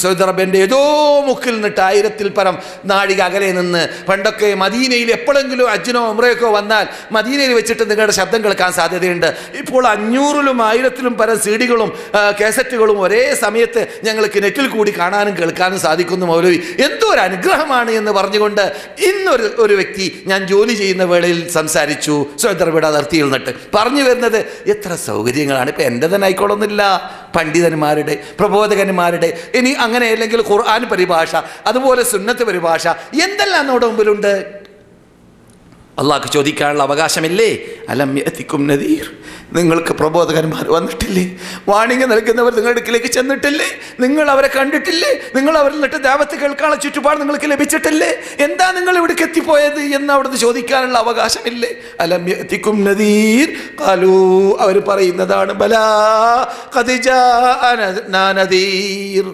സൗദി അറേബ്യൻ്റെ ഏതോ മുക്കിൽ നിന്നിട്ട് 1000-ൽ പരം നാഴിക അകലെ നിന്ന് പണ്ടൊക്കെ മദീനയിൽ എപ്പോഴെങ്കിലും ഹജ്ജിനോ ഉംറയൊക്കെ വന്നാൽ മദീനയിൽ വെച്ചിട്ട് നിങ്ങളുടെ ശബ്ദം കേൾക്കാൻ സാധ്യതയുണ്ട്. ഇപ്പോൾ 500-ലും 1000-ലും പരം സീഡികളും കേസറ്റുകളും ഒരേ സമയത്ത് ഞങ്ങൾക്ക് നെറ്റിൽ കൂടി കാണാനും കേൾക്കാനും സാധിക്കുന്നു. മൗലവി എന്തോ ഒരു അനുഗ്രഹമാണ് എന്ന് പറഞ്ഞുകൊണ്ട് ഇന്നൊരു വ്യക്തി ഞാൻ ജോലി ചെയ്യുന്ന വേളയിൽ സംസാരിച്ചു. സൗദി അറേബ്യയുടെ അതിർത്തിയിൽ നിന്നിട്ട് പറഞ്ഞു വരുന്നത്, എത്ര സൗകര്യങ്ങളാണ്. ഇപ്പം എൻ്റെ തന്നെ ആയിക്കോളന്നില്ല, പണ്ഡിതന്മാരുടെ, പ്രബോധകന്മാരുടെ, ഇനി അങ്ങനെ അല്ലെങ്കിൽ ഖുർആൻ പരിഭാഷ, അതുപോലെ സുന്നത്ത് പരിഭാഷ, എന്തെല്ലാം നമ്മുടെ മുമ്പിലുണ്ട്. അള്ളാഹ്ക്ക് ചോദിക്കാനുള്ള അവകാശമില്ലേ? അലം യഅതികും നദീർ, നിങ്ങൾക്ക് പ്രബോധകന്മാർ വന്നിട്ടില്ലേ? വാണിംഗ് നൽകുന്നവർ നിങ്ങളുടെ അടുക്കിലേക്ക് ചെന്നിട്ടില്ലേ? നിങ്ങൾ അവരെ കണ്ടിട്ടില്ലേ? നിങ്ങൾ അവരിൽ നിന്നിട്ട് ദഅവത്ത് കേൾക്കാനുള്ള ചുറ്റുപാട് നിങ്ങൾക്ക് ലഭിച്ചിട്ടില്ലേ? എന്താ നിങ്ങൾ ഇവിടേക്ക് എത്തിപ്പോയത് എന്ന് അവിടുന്ന് ചോദിക്കാനുള്ള അവകാശമില്ലേ? അലം യഅതികും നദീർ ഖാലൂ, അവർ പറയുന്നതാണ്, ബലാ ഖദ് ജാഅനാ നദീർ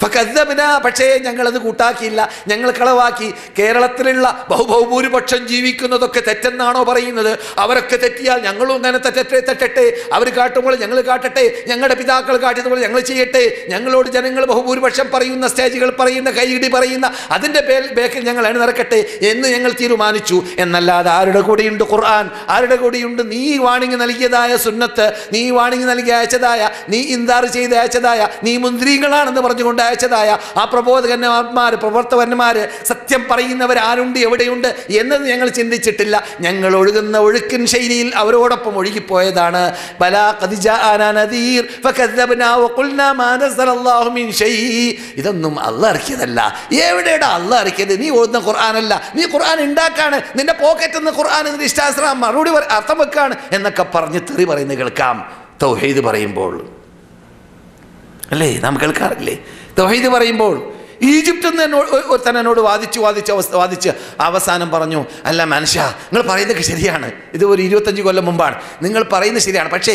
ഫകദ്ദബ്ന, പക്ഷേ ഞങ്ങളത് കൂട്ടാക്കിയില്ല, ഞങ്ങൾ കളവാക്കി. കേരളത്തിലുള്ള ബഹുഭൂരിപക്ഷം ജീവിക്കുന്നതൊക്കെ തെറ്റെന്നാണോ പറയുന്നത്? അവരൊക്കെ തെറ്റിയാൽ ഞങ്ങളും അങ്ങനെ തെറ്റട്ടെ, അവർ കാട്ടുമ്പോൾ ഞങ്ങൾ കാട്ടട്ടെ, ഞങ്ങളുടെ പിതാക്കൾ കാട്ടിയതുപോലെ ഞങ്ങൾ ചെയ്യട്ടെ, ഞങ്ങളോട് ജനങ്ങൾ ബഹുഭൂരിപക്ഷം പറയുന്ന, സ്റ്റേജുകൾ പറയുന്ന, കൈയിടി പറയുന്ന അതിൻ്റെ ബേക്കിൽ ഞങ്ങൾ അണിനിറക്കട്ടെ എന്ന് ഞങ്ങൾ തീരുമാനിച്ചു. എന്നല്ലാതെ ആരുടെ കൂടെയുണ്ട് ഖുർആൻ? ആരുടെ കൂടെയുണ്ട് നീ വാണിംഗ് നൽകിയതായ സുന്നത്ത്, നീ വാണിംഗ് നൽകി അയച്ചതായ, നീ ഇൻദാർ ചെയ്ത് അയച്ചതായ, നീ മുന്തിരികളാണെന്ന് പറഞ്ഞുകൊണ്ട് അയച്ചതായ ആ പ്രബോധകന്മാർ, പ്രവർത്തകന്മാർ, സത്യം പറയുന്നവർ ആരുണ്ട്, എവിടെയുണ്ട് എന്നത് ഞങ്ങൾ ചിന്തിച്ചിട്ടില്ല. ഞങ്ങൾ ഒഴുകുന്ന ഒഴുക്കിൻ ശൈലിയിൽ അവരോടൊപ്പം ഒഴുകിപ്പോയതാണ്. ബലാ ഖദ് ജാഅനാ നദീർ ഫകദ്ദബ്നാ വഖുൽനാ മാ നസ്സലല്ലാഹു മിൻ ഷൈഇ, ഇതൊന്നും അല്ലാഹ് ഇറക്കിയതല്ല. എവിടെയാണ് അല്ലാഹ് ഇറക്കിയത്? നീ ഓതുന്ന ഖുർആനല്ല, നീ ഖുർആൻ ഉണ്ടാക്കാണ്, നിന്റെ പോക്കറ്റിൽ നിന്ന് ഖുർആൻ നിന്റെ ഇഷ്ടാനുസരണം മറുപടി അർത്ഥം വെക്കാണ് എന്നൊക്കെ പറഞ്ഞ് തെറി പറയുന്നത് കേൾക്കാം. തൗഹീദ് പറയുമ്പോൾ അല്ലേ, നാം കേൾക്കാറില്ലേ? തൗഹീദ് പറയുമ്പോൾ ഈജിപ്തിൽ നിന്ന് എന്നോട് വാദിച്ച് അവസാനം പറഞ്ഞു, അല്ല മനുഷ്യ, നിങ്ങൾ പറയുന്നതൊക്കെ ശരിയാണ്, ഇത് ഒരു 25 കൊല്ലം മുമ്പാണ്, നിങ്ങൾ പറയുന്നത് ശരിയാണ്, പക്ഷേ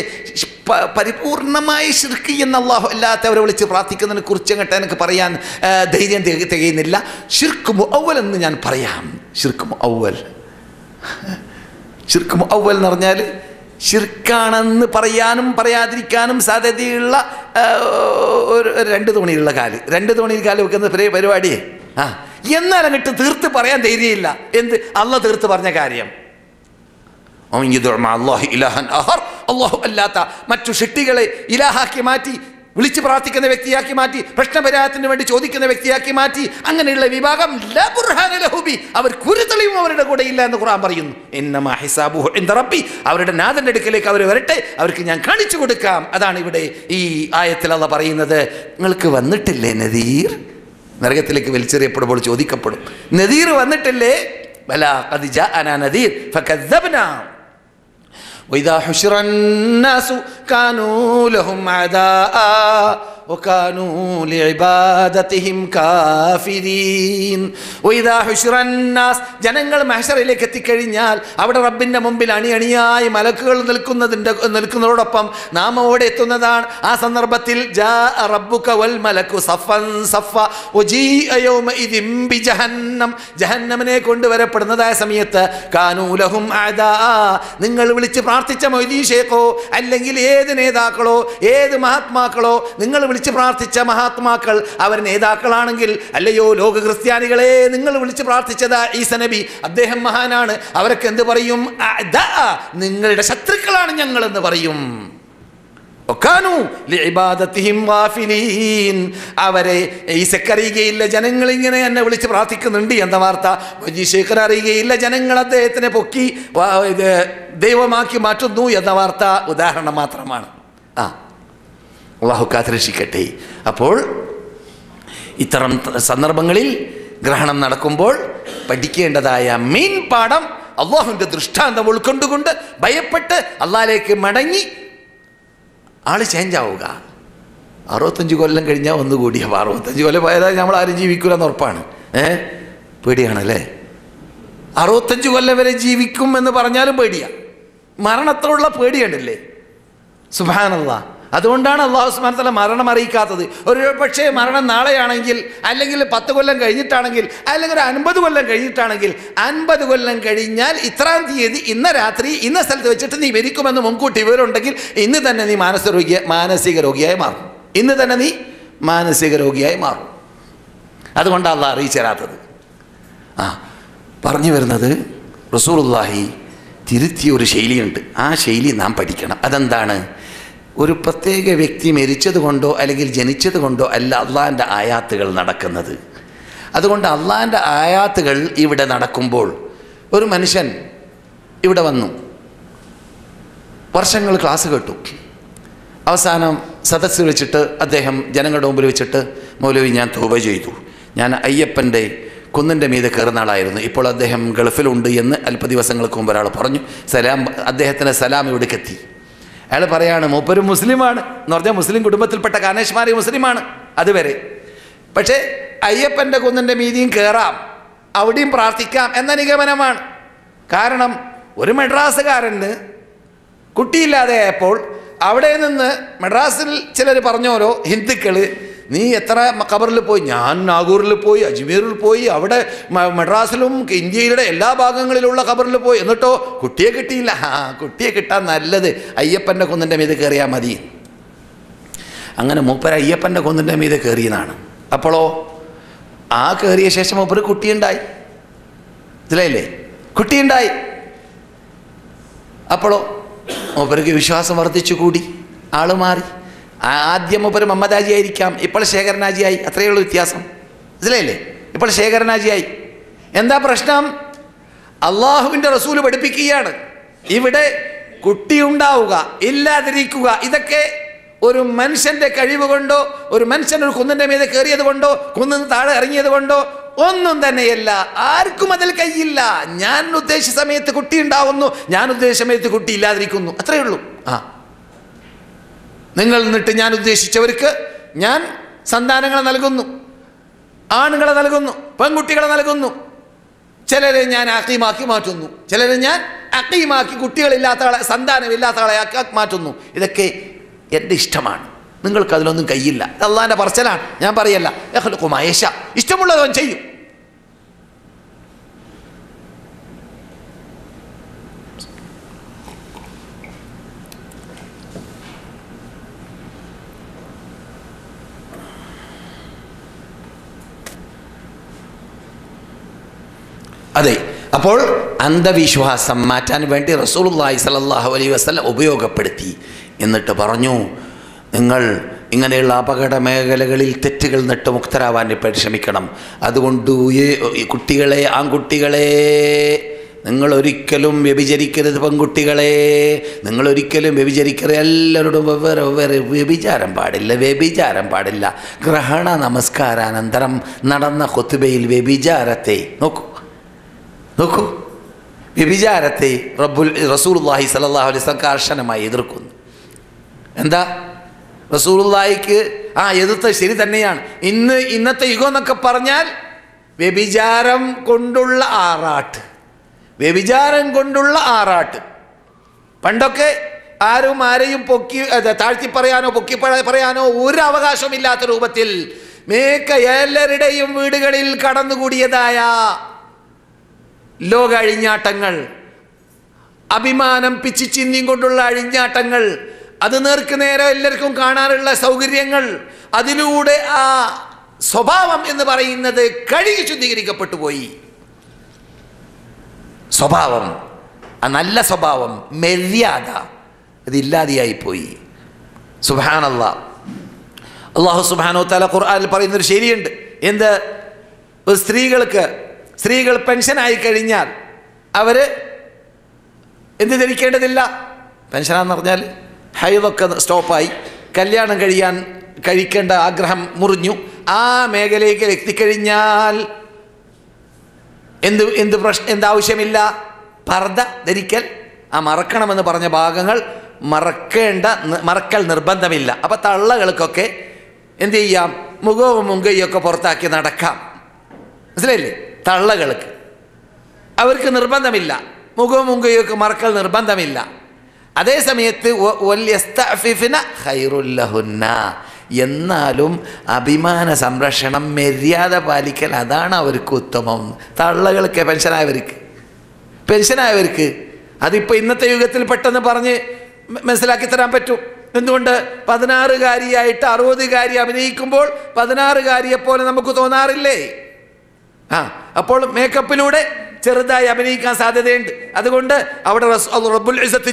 പരിപൂർണമായി ശിർക്ക് എന്ന അല്ലാഹു അല്ലാത്തവരെ വിളിച്ച് പ്രാർത്ഥിക്കുന്നതിനെ കുറിച്ച് അങ്ങോട്ട് എനിക്ക് പറയാൻ ധൈര്യം തികയുന്നില്ല. ശിർക്ക് മുഅവ്വൽ എന്ന് ഞാൻ പറയാം. ശിർക്ക് മുഅവ്വൽ എന്ന് പറഞ്ഞാൽ ശിർക്കാണെന്ന് പറയാനും പറയാതിരിക്കാനും സാധ്യതയുള്ള ഒരു 2 തോണിയുള്ള കാല്, 2 തോണിയിൽ കാല് വെക്കുന്ന പരിപാടിയെ എന്നാൽ അങ്ങോട്ട് തീർത്ത് പറയാൻ ധൈര്യമില്ല. എന്ത്? അള്ളാഹ് തീർത്ത് പറഞ്ഞ കാര്യം. അല്ലാഹു അല്ലാത്ത മറ്റു ശക്തികളെ ഇലാഹാക്കി മാറ്റി, വിളിച്ച് പ്രാർത്ഥിക്കുന്ന വ്യക്തിയാക്കി മാറ്റി, പ്രശ്നപരിഹാരത്തിന് വേണ്ടി ചോദിക്കുന്ന വ്യക്തിയാക്കി മാറ്റി, അങ്ങനെയുള്ള വിഭാഗം ലാ ബുർഹാന ലഹു ബി, അവർക്ക് ഒരു തെളിവും അവരുടെ കൂടെ ഇല്ല എന്ന് ഖുർആൻ പറയുന്നു. ഇന്നമാ ഹിസാബുഹു ഇൻദ റബ്ബി, അവരുടെ നാഥന്റെ അടുക്കലേക്ക് അവർ വരട്ടെ, അവർക്ക് ഞാൻ കാണിച്ചു കൊടുക്കാം. അതാണ് ഇവിടെ ഈ ആയത്തിൽ അല്ലാഹ് പറയുന്നത്. നിങ്ങൾക്ക് വന്നിട്ടില്ലേ നദീർ? നരകത്തിലേക്ക് വലിച്ചെറിയപ്പെടുമ്പോൾ ചോദിക്കപ്പെടും, നദീർ വന്നിട്ടില്ലേ? ബലാ ഖദ് ജാഅനാ നദീർ ഫകദ്ദബ്നാ وإذا حشر الناس كانوا لهم أعداء وكانوا لعبادتهم كافرين وإذا حشر الناس ജനങ്ങൾ മഹ്ശറിലേക്ക് എത്തിക്കഴിഞ്ഞാൽ അവിടെ റബ്ബിന്റെ മുമ്പിൽ അണിയണിയായി മലക്കുകൾ നിൽക്കുന്നതോടൊപ്പം നാം അവിടെ എത്തുന്നതാണ്. ആ സന്ദർഭത്തിൽ ജാഅ റബ്ബുക വൽ മലക്കു സഫൻ സഫ വജീഅ യൗമഇദിൻ ബിജഹന്നം, ജഹന്നമിനെ കൊണ്ടുവരപ്പെടുന്നതായ സമയത്ത് കാനൂ ലഹും അദാ, നിങ്ങൾ വിളിച്ച് പ്രാർത്ഥിച്ച മൊയ്തീൻ ഷേഖോ അല്ലെങ്കിൽ ഏത് നേതാക്കളോ ഏത് മഹാത്മാക്കളോ, നിങ്ങൾ വിളിച്ച് പ്രാർത്ഥിച്ച മഹാത്മാക്കൾ അവർ നേതാക്കളാണെങ്കിൽ, അല്ലയോ ലോക ക്രിസ്ത്യാനികളെ നിങ്ങൾ വിളിച്ച് പ്രാർത്ഥിച്ചതാ ഈസ നബി, അദ്ദേഹം മഹാനാണ്, അവരൊക്കെ എന്ത് പറയും? നിങ്ങളുടെ ശത്രുക്കളാണ് ഞങ്ങൾ എന്ന് പറയും. അവരെ ഈസക്ക് അറിയുകയില്ല ജനങ്ങൾ ഇങ്ങനെ എന്നെ വിളിച്ച് പ്രാർത്ഥിക്കുന്നുണ്ട് എന്ന വാർത്ത, ശേഖർ അറിയുകയില്ല ജനങ്ങൾ അദ്ദേഹത്തിനെ പൊക്കി ദൈവമാക്കി മാറ്റുന്നു എന്ന വാർത്ത ഉദാഹരണം മാത്രമാണ്. അല്ലാഹു കാത്തുരക്ഷിക്കട്ടെ. അപ്പോൾ ഇത്തരം സന്ദർഭങ്ങളിൽ ഗ്രഹണം നടക്കുമ്പോൾ പഠിക്കേണ്ടതായ മെയിൻ പാഠം അള്ളാഹുവിൻ്റെ ദൃഷ്ടാന്തം ഉൾക്കൊണ്ടുകൊണ്ട് ഭയപ്പെട്ട് അള്ളാഹിലേക്ക് മടങ്ങി ആള് ചേഞ്ച് ആവുക. 65 കൊല്ലം കഴിഞ്ഞാൽ ഒന്നുകൂടി. അപ്പോൾ 65 കൊല്ലം പോയതാൽ നമ്മൾ ആരും ജീവിക്കൂലെന്ന് ഉറപ്പാണ്. പേടിയാണല്ലേ? 65 കൊല്ലം വരെ ജീവിക്കും എന്ന് പറഞ്ഞാലും പേടിയാണ്. മരണത്തോടുള്ള പേടിയുണ്ടല്ലേ? സുബ്ഹാനല്ലാഹ്. അതുകൊണ്ടാണ് അല്ലാഹു സുബ്ഹാനഹു വ തആല മരണം അറിയിക്കാത്തത്. ഒരു പക്ഷേ മരണം നാളെയാണെങ്കിൽ, അല്ലെങ്കിൽ 10 കൊല്ലം കഴിഞ്ഞിട്ടാണെങ്കിൽ, അല്ലെങ്കിൽ ഒരു 50 കൊല്ലം കഴിഞ്ഞിട്ടാണെങ്കിൽ, 50 കൊല്ലം കഴിഞ്ഞാൽ ഇത്രാം തീയതി ഇന്ന രാത്രി ഇന്ന സ്ഥലത്ത് വെച്ചിട്ട് നീ മരിക്കുമെന്ന് മുൻകൂട്ടി വിവരമുണ്ടെങ്കിൽ ഇന്ന് തന്നെ നീ മാനസിക രോഗിയായി മാറും. ഇന്ന് തന്നെ നീ മാനസിക രോഗിയായി മാറും. അതുകൊണ്ടാണ് അല്ലാഹു അറിയിച്ചു തരാത്തത്. പറഞ്ഞു വരുന്നത് റസൂലുള്ളാഹി തിരുത്തിയ ഒരു ശൈലിയുണ്ട്. ആ ശൈലി നാം പഠിക്കണം. അതെന്താണ്? ഒരു പ്രത്യേക വ്യക്തി മരിച്ചത് കൊണ്ടോ അല്ലെങ്കിൽ ജനിച്ചത് കൊണ്ടോ അല്ല അള്ളാഹിൻ്റെ ആയാത്തുകൾ നടക്കുന്നത്. അതുകൊണ്ട് അള്ളാഹിൻ്റെ ആയാത്തുകൾ ഇവിടെ നടക്കുമ്പോൾ ഒരു മനുഷ്യൻ ഇവിടെ വന്നു, വർഷങ്ങൾ ക്ലാസ് കേട്ടു, അവസാനം സദസ്സ് വെച്ചിട്ട് അദ്ദേഹം ജനങ്ങളുടെ മുമ്പിൽ വെച്ചിട്ട്, മൗലവി ഞാൻ തൗബ ചെയ്തു, ഞാൻ അയ്യപ്പൻ്റെ കുന്നിൻ്റെ മീതെ കയറുന്ന ആളായിരുന്നു, ഇപ്പോൾ അദ്ദേഹം ഗൾഫിലുണ്ട് എന്ന് അല്പ ദിവസങ്ങൾക്ക് മുമ്പ് ഒരാൾ പറഞ്ഞു. അദ്ദേഹത്തിൻ്റെ സലാം ഇവിടേക്ക് എത്തി. അയാൾ പറയാണ് മൂപ്പര് മുസ്ലിമാണ് എന്ന് പറഞ്ഞാൽ മുസ്ലിം കുടുംബത്തിൽപ്പെട്ട കാനേഷ്മാരി മുസ്ലിമാണ് അതുവരെ. പക്ഷേ അയ്യപ്പൻ്റെ കുന്നിൻ്റെ മീതിയും കയറാം, അവിടെയും പ്രാർത്ഥിക്കാം എന്ന നിഗമനമാണ്. കാരണം ഒരു മദ്രാസുകാരന് കുട്ടിയില്ലാതെ ആയപ്പോൾ അവിടെ നിന്ന് മദ്രാസിൽ ചിലർ പറഞ്ഞോലോ ഹിന്ദുക്കൾ, നീ എത്ര ഖബറിൽ പോയി? ഞാൻ നാഗൂറിൽ പോയി, അജ്മീറിൽ പോയി, അവിടെ മദ്രാസിലും ഇന്ത്യയുടെ എല്ലാ ഭാഗങ്ങളിലുള്ള ഖബറിൽ പോയി, എന്നിട്ടോ കുട്ടിയെ കിട്ടിയില്ല. കുട്ടിയെ കിട്ടാൻ നല്ലത് അയ്യപ്പൻ്റെ കുന്നിൻ്റെ മീതെ കയറിയാൽ മതി. അങ്ങനെ മൂപ്പര് അയ്യപ്പൻ്റെ കുന്നിൻ്റെ മീതെ കയറിയതാണ്. അപ്പോഴോ ആ കയറിയ ശേഷം മൂപ്പര് കുട്ടിയുണ്ടായി. ഇതിലല്ലേ കുട്ടിയുണ്ടായി. അപ്പോഴോ മൂപ്പർക്ക് വിശ്വാസം വർദ്ധിച്ചു കൂടി, ആള് മാറി. ആദ്യം മൂപ്പര് മമ്മദാജി ആയിരിക്കാം, ഇപ്പോൾ ശേഖരനാജിയായി. അത്രയേ ഉള്ളൂ വ്യത്യാസം. മനസ്സിലായില്ലേ? ഇപ്പോൾ ശേഖരനാജിയായി. എന്താ പ്രശ്നം? അള്ളാഹുവിൻ്റെ റസൂല് പഠിപ്പിക്കുകയാണ്, ഇവിടെ കുട്ടിയുണ്ടാവുക, ഇല്ലാതിരിക്കുക, ഇതൊക്കെ ഒരു മനുഷ്യൻ്റെ കഴിവ് കൊണ്ടോ ഒരു മനുഷ്യൻ ഒരു കുന്നിൻ്റെ മീതെ കയറിയത് കൊണ്ടോ കുന്നിന് താഴെ ഇറങ്ങിയത് കൊണ്ടോ ഒന്നും തന്നെയല്ല. ആർക്കും അതിൽ കയ്യില്ല. ഞാൻ ഉദ്ദേശിച്ച സമയത്ത് കുട്ടി ഉണ്ടാവുന്നു, ഞാൻ ഉദ്ദേശിച്ച സമയത്ത് കുട്ടി ഇല്ലാതിരിക്കുന്നു. അത്രയേ ഉള്ളൂ. നിങ്ങൾ എന്നിട്ട് ഞാൻ ഉദ്ദേശിച്ചവർക്ക് ഞാൻ സന്താനങ്ങളെ നൽകുന്നു, ആണുങ്ങളെ നൽകുന്നു, പെൺകുട്ടികളെ നൽകുന്നു. ചിലരെ ഞാൻ അഖീമാക്കി മാറ്റുന്നു, ചിലരെ ഞാൻ അഖീമാക്കി കുട്ടികളില്ലാത്ത ആളെ, സന്താനമില്ലാത്ത ആളെ ആക്കി മാറ്റുന്നു. ഇതൊക്കെ എൻ്റെ ഇഷ്ടമാണ്, നിങ്ങൾക്ക് അതിലൊന്നും കയ്യില്ല. അള്ളാഹിൻ്റെ പറച്ചിലാണ്, ഞാൻ പറയല്ല. യഖ്ലുഖു മാ യശാ, ഇഷ്ടമുള്ളവൻ ചെയ്യും. അതെ. അപ്പോൾ അന്ധവിശ്വാസം മാറ്റാൻ വേണ്ടി റസൂലുള്ളാഹി സ്വല്ലല്ലാഹു അലൈഹി വസല്ലം ഉപയോഗപ്പെടുത്തി. എന്നിട്ട് പറഞ്ഞു, നിങ്ങൾ ഇങ്ങനെയുള്ള അപകട മേഖലകളിൽ തെറ്റുകൾ നിട്ട് മുക്തരാവാൻ പരിശ്രമിക്കണം. അതുകൊണ്ട് കുട്ടികളെ, ആൺകുട്ടികളെ, നിങ്ങളൊരിക്കലും വ്യഭിചരിക്കരുത്. പെൺകുട്ടികളെ, നിങ്ങളൊരിക്കലും വ്യഭിചരിക്കരുത്. എല്ലാവരോടും വെവ്വേറെ വെവ്വേറെ. വ്യഭിചാരം പാടില്ല, വ്യഭിചാരം പാടില്ല. ഗ്രഹണ നമസ്കാരാനന്തരം നടന്ന ഖുത്ബയിൽ വ്യഭിചാരത്തെ നോക്കൂ, വ്യഭിചാരത്തെ റസൂലുള്ളാഹി സ്വല്ലല്ലാഹു അലൈഹി വസല്ലം കർശനമായി എതിർക്കുന്നു. എന്താ? റസൂലുള്ളാഹിക്ക് എതിർത്തത് ശരി തന്നെയാണ്. ഇന്നത്തെ യുഗം എന്നൊക്കെ പറഞ്ഞാൽ വ്യഭിചാരം കൊണ്ടുള്ള ആറാട്ട്. പണ്ടൊക്കെ ആരെയും താഴ്ത്തി പറയാനോ പൊക്കി പറയാനോ ഒരു അവകാശമില്ലാത്ത രൂപത്തിൽ എല്ലാവരുടെയും വീടുകളിൽ കടന്നുകൂടിയതായ ലോക അഴിഞ്ഞാട്ടങ്ങൾ, അഭിമാനം പിച്ചി ചിന്നിയും കൊണ്ടുള്ള അഴിഞ്ഞാട്ടങ്ങൾ, അത് നേർക്ക് നേരെ എല്ലാവർക്കും കാണാനുള്ള സൗകര്യങ്ങൾ, അതിലൂടെ ആ സ്വഭാവം എന്ന് പറയുന്നത് കഴുകി ശുദ്ധീകരിക്കപ്പെട്ടു പോയി. സ്വഭാവം, ആ നല്ല സ്വഭാവം, മര്യാദ, അതില്ലാതെയായിപ്പോയി. സുബ്ഹാനല്ലാഹ്. അല്ലാഹു സുബ്ഹാനഹു വതആല ഖുർആനിൽ പറയുന്നൊരു ശരിയുണ്ട്. സ്ത്രീകൾ പെൻഷനായി കഴിഞ്ഞാൽ അവർ എന്ത് ധരിക്കേണ്ടതില്ല? പെൻഷനാന്ന് പറഞ്ഞാൽ ഹൈദൊക്കെ സ്റ്റോപ്പായി, കല്യാണം കഴിക്കേണ്ട ആഗ്രഹം മുറിഞ്ഞു, ആ മേഖലയ്ക്ക് എത്തിക്കഴിഞ്ഞാൽ എന്താവശ്യമില്ല? പർദ്ദ ധരിക്കൽ, ആ മറക്കണമെന്ന് പറഞ്ഞ ഭാഗങ്ങൾ മറക്കൽ നിർബന്ധമില്ല. അപ്പം തള്ളകൾക്കൊക്കെ എന്ത് ചെയ്യാം? മുഖവും മുങ്കയൊക്കെ പുറത്താക്കി നടക്കാം. മനസ്സിലായില്ലേ? തള്ളകൾക്ക് അവർക്ക് നിർബന്ധമില്ല, മുഖവും മുങ്കയൊക്കെ മറക്കൽ നിർബന്ധമില്ല. അതേ സമയത്ത് എന്നാലും അഭിമാന സംരക്ഷണം, മര്യാദ പാലിക്കൽ, അതാണ് അവർക്ക് ഉത്തമം. തള്ളകൾക്ക് പെൻഷനായവർക്ക് അതിപ്പോൾ ഇന്നത്തെ യുഗത്തിൽ പെട്ടെന്ന് പറഞ്ഞ് മനസ്സിലാക്കി തരാൻ പറ്റും. എന്തുകൊണ്ട്? 16-കാരിയായിട്ട് 60-കാരി അഭിനയിക്കുമ്പോൾ 16-കാരിയെ പോലെ നമുക്ക് തോന്നാറില്ലേ? അപ്പോൾ മേക്കപ്പിലൂടെ ചെറുതായി അഭിനയിക്കാൻ സാധ്യതയുണ്ട്. അതുകൊണ്ട് അവിടെ റബ്ബുൽ ഇസ്സത്ത്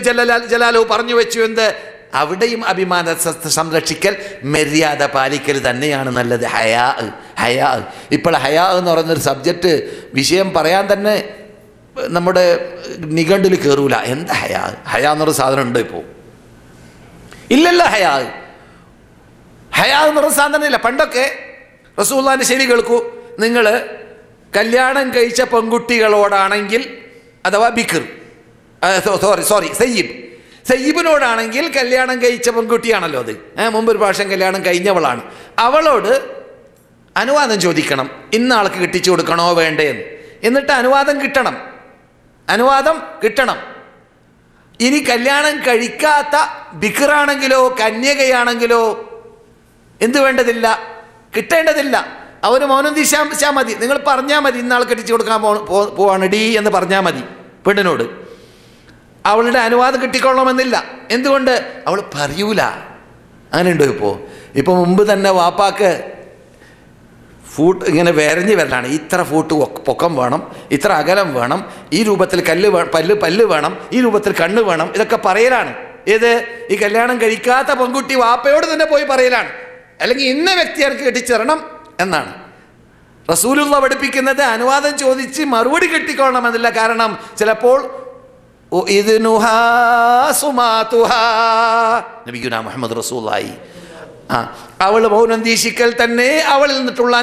ജലാലുഹു പറഞ്ഞു വെച്ചു, അവിടെയും അഭിമാന സംരക്ഷിക്കൽ, മര്യാദ പാലിക്കൽ തന്നെയാണ് നല്ലത്. ഹയാ. ഇപ്പോൾ ഹയാ എന്ന് പറയുന്നൊരു സബ്ജക്റ്റ് വിഷയം പറയാൻ തന്നെ നമ്മുടെ നിഘണ്ടിൽ കയറൂല. എന്താ ഹയാ എന്നൊരു സാധനം ഉണ്ടോ ഇപ്പോൾ? ഇല്ലല്ല. ഹയാ എന്നൊരു സാധനം ഇല്ല. പണ്ടൊക്കെ റസൂലുള്ളാഹിന്റെ ശരി കേൾക്കൂ, നിങ്ങൾ കല്യാണം കഴിച്ച പെൺകുട്ടികളോടാണെങ്കിൽ, അഥവാ ബിക്ർ, സയ്യിബിനോടാണെങ്കിൽ കല്യാണം കഴിച്ച പെൺകുട്ടിയാണല്ലോ അത്, മുമ്പൊരു പ്രാവശ്യം കല്യാണം കഴിഞ്ഞവളാണ്, അവളോട് അനുവാദം ചോദിക്കണം, ഇന്ന ആൾക്ക് കെട്ടിച്ചു കൊടുക്കണോ വേണ്ടേന്ന്. എന്നിട്ട് അനുവാദം കിട്ടണം. ഇനി കല്യാണം കഴിക്കാത്ത ബിക്റാണെങ്കിലോ കന്യകയാണെങ്കിലോ എന്ത് വേണ്ടതില്ല? കിട്ടേണ്ടതില്ല. അവർ മൗനം ദിശാ മതി. നിങ്ങൾ പറഞ്ഞാൽ മതി, ഇന്നാൾ കെട്ടിച്ചു കൊടുക്കാൻ പോവാണ് ഡി എന്ന് പറഞ്ഞാൽ മതി പെണ്ണിനോട്. അവളുടെ അനുവാദം കിട്ടിക്കൊള്ളണമെന്നില്ല. എന്തുകൊണ്ട്? അവൾ പറയൂല. അങ്ങനെ ഉണ്ടോ? ഇപ്പോൾ മുമ്പ് തന്നെ വാപ്പാക്ക് ഫൂട്ട് ഇങ്ങനെ വരഞ്ഞ് വരലാണ്, ഇത്ര ഫൂട്ട് പൊക്കം വേണം, ഇത്ര അകലം വേണം, ഈ രൂപത്തിൽ പല്ല് വേണം, ഈ രൂപത്തിൽ കണ്ണ് വേണം, ഇതൊക്കെ പറയലാണ്. ഈ കല്യാണം കഴിക്കാത്ത പെൺകുട്ടി വാപ്പയോട് തന്നെ പോയി പറയലാണ്. അല്ലെങ്കിൽ ഇന്ന വ്യക്തിയാർക്ക് കെട്ടിച്ചേരണം എന്നാണ്. റസൂലുള്ള പഠിപ്പിക്കുന്നത് അനുവാദം ചോദിച്ച് മറുപടി കിട്ടിക്കൊള്ളണമെന്നില്ല. കാരണം ചിലപ്പോൾ നബിയുനാ മുഹമ്മദ് റസൂലുള്ളാഹി അവൾ മൗനം ദീക്ഷിക്കൽ തന്നെ അവളിൽ നിന്നിട്ടുള്ള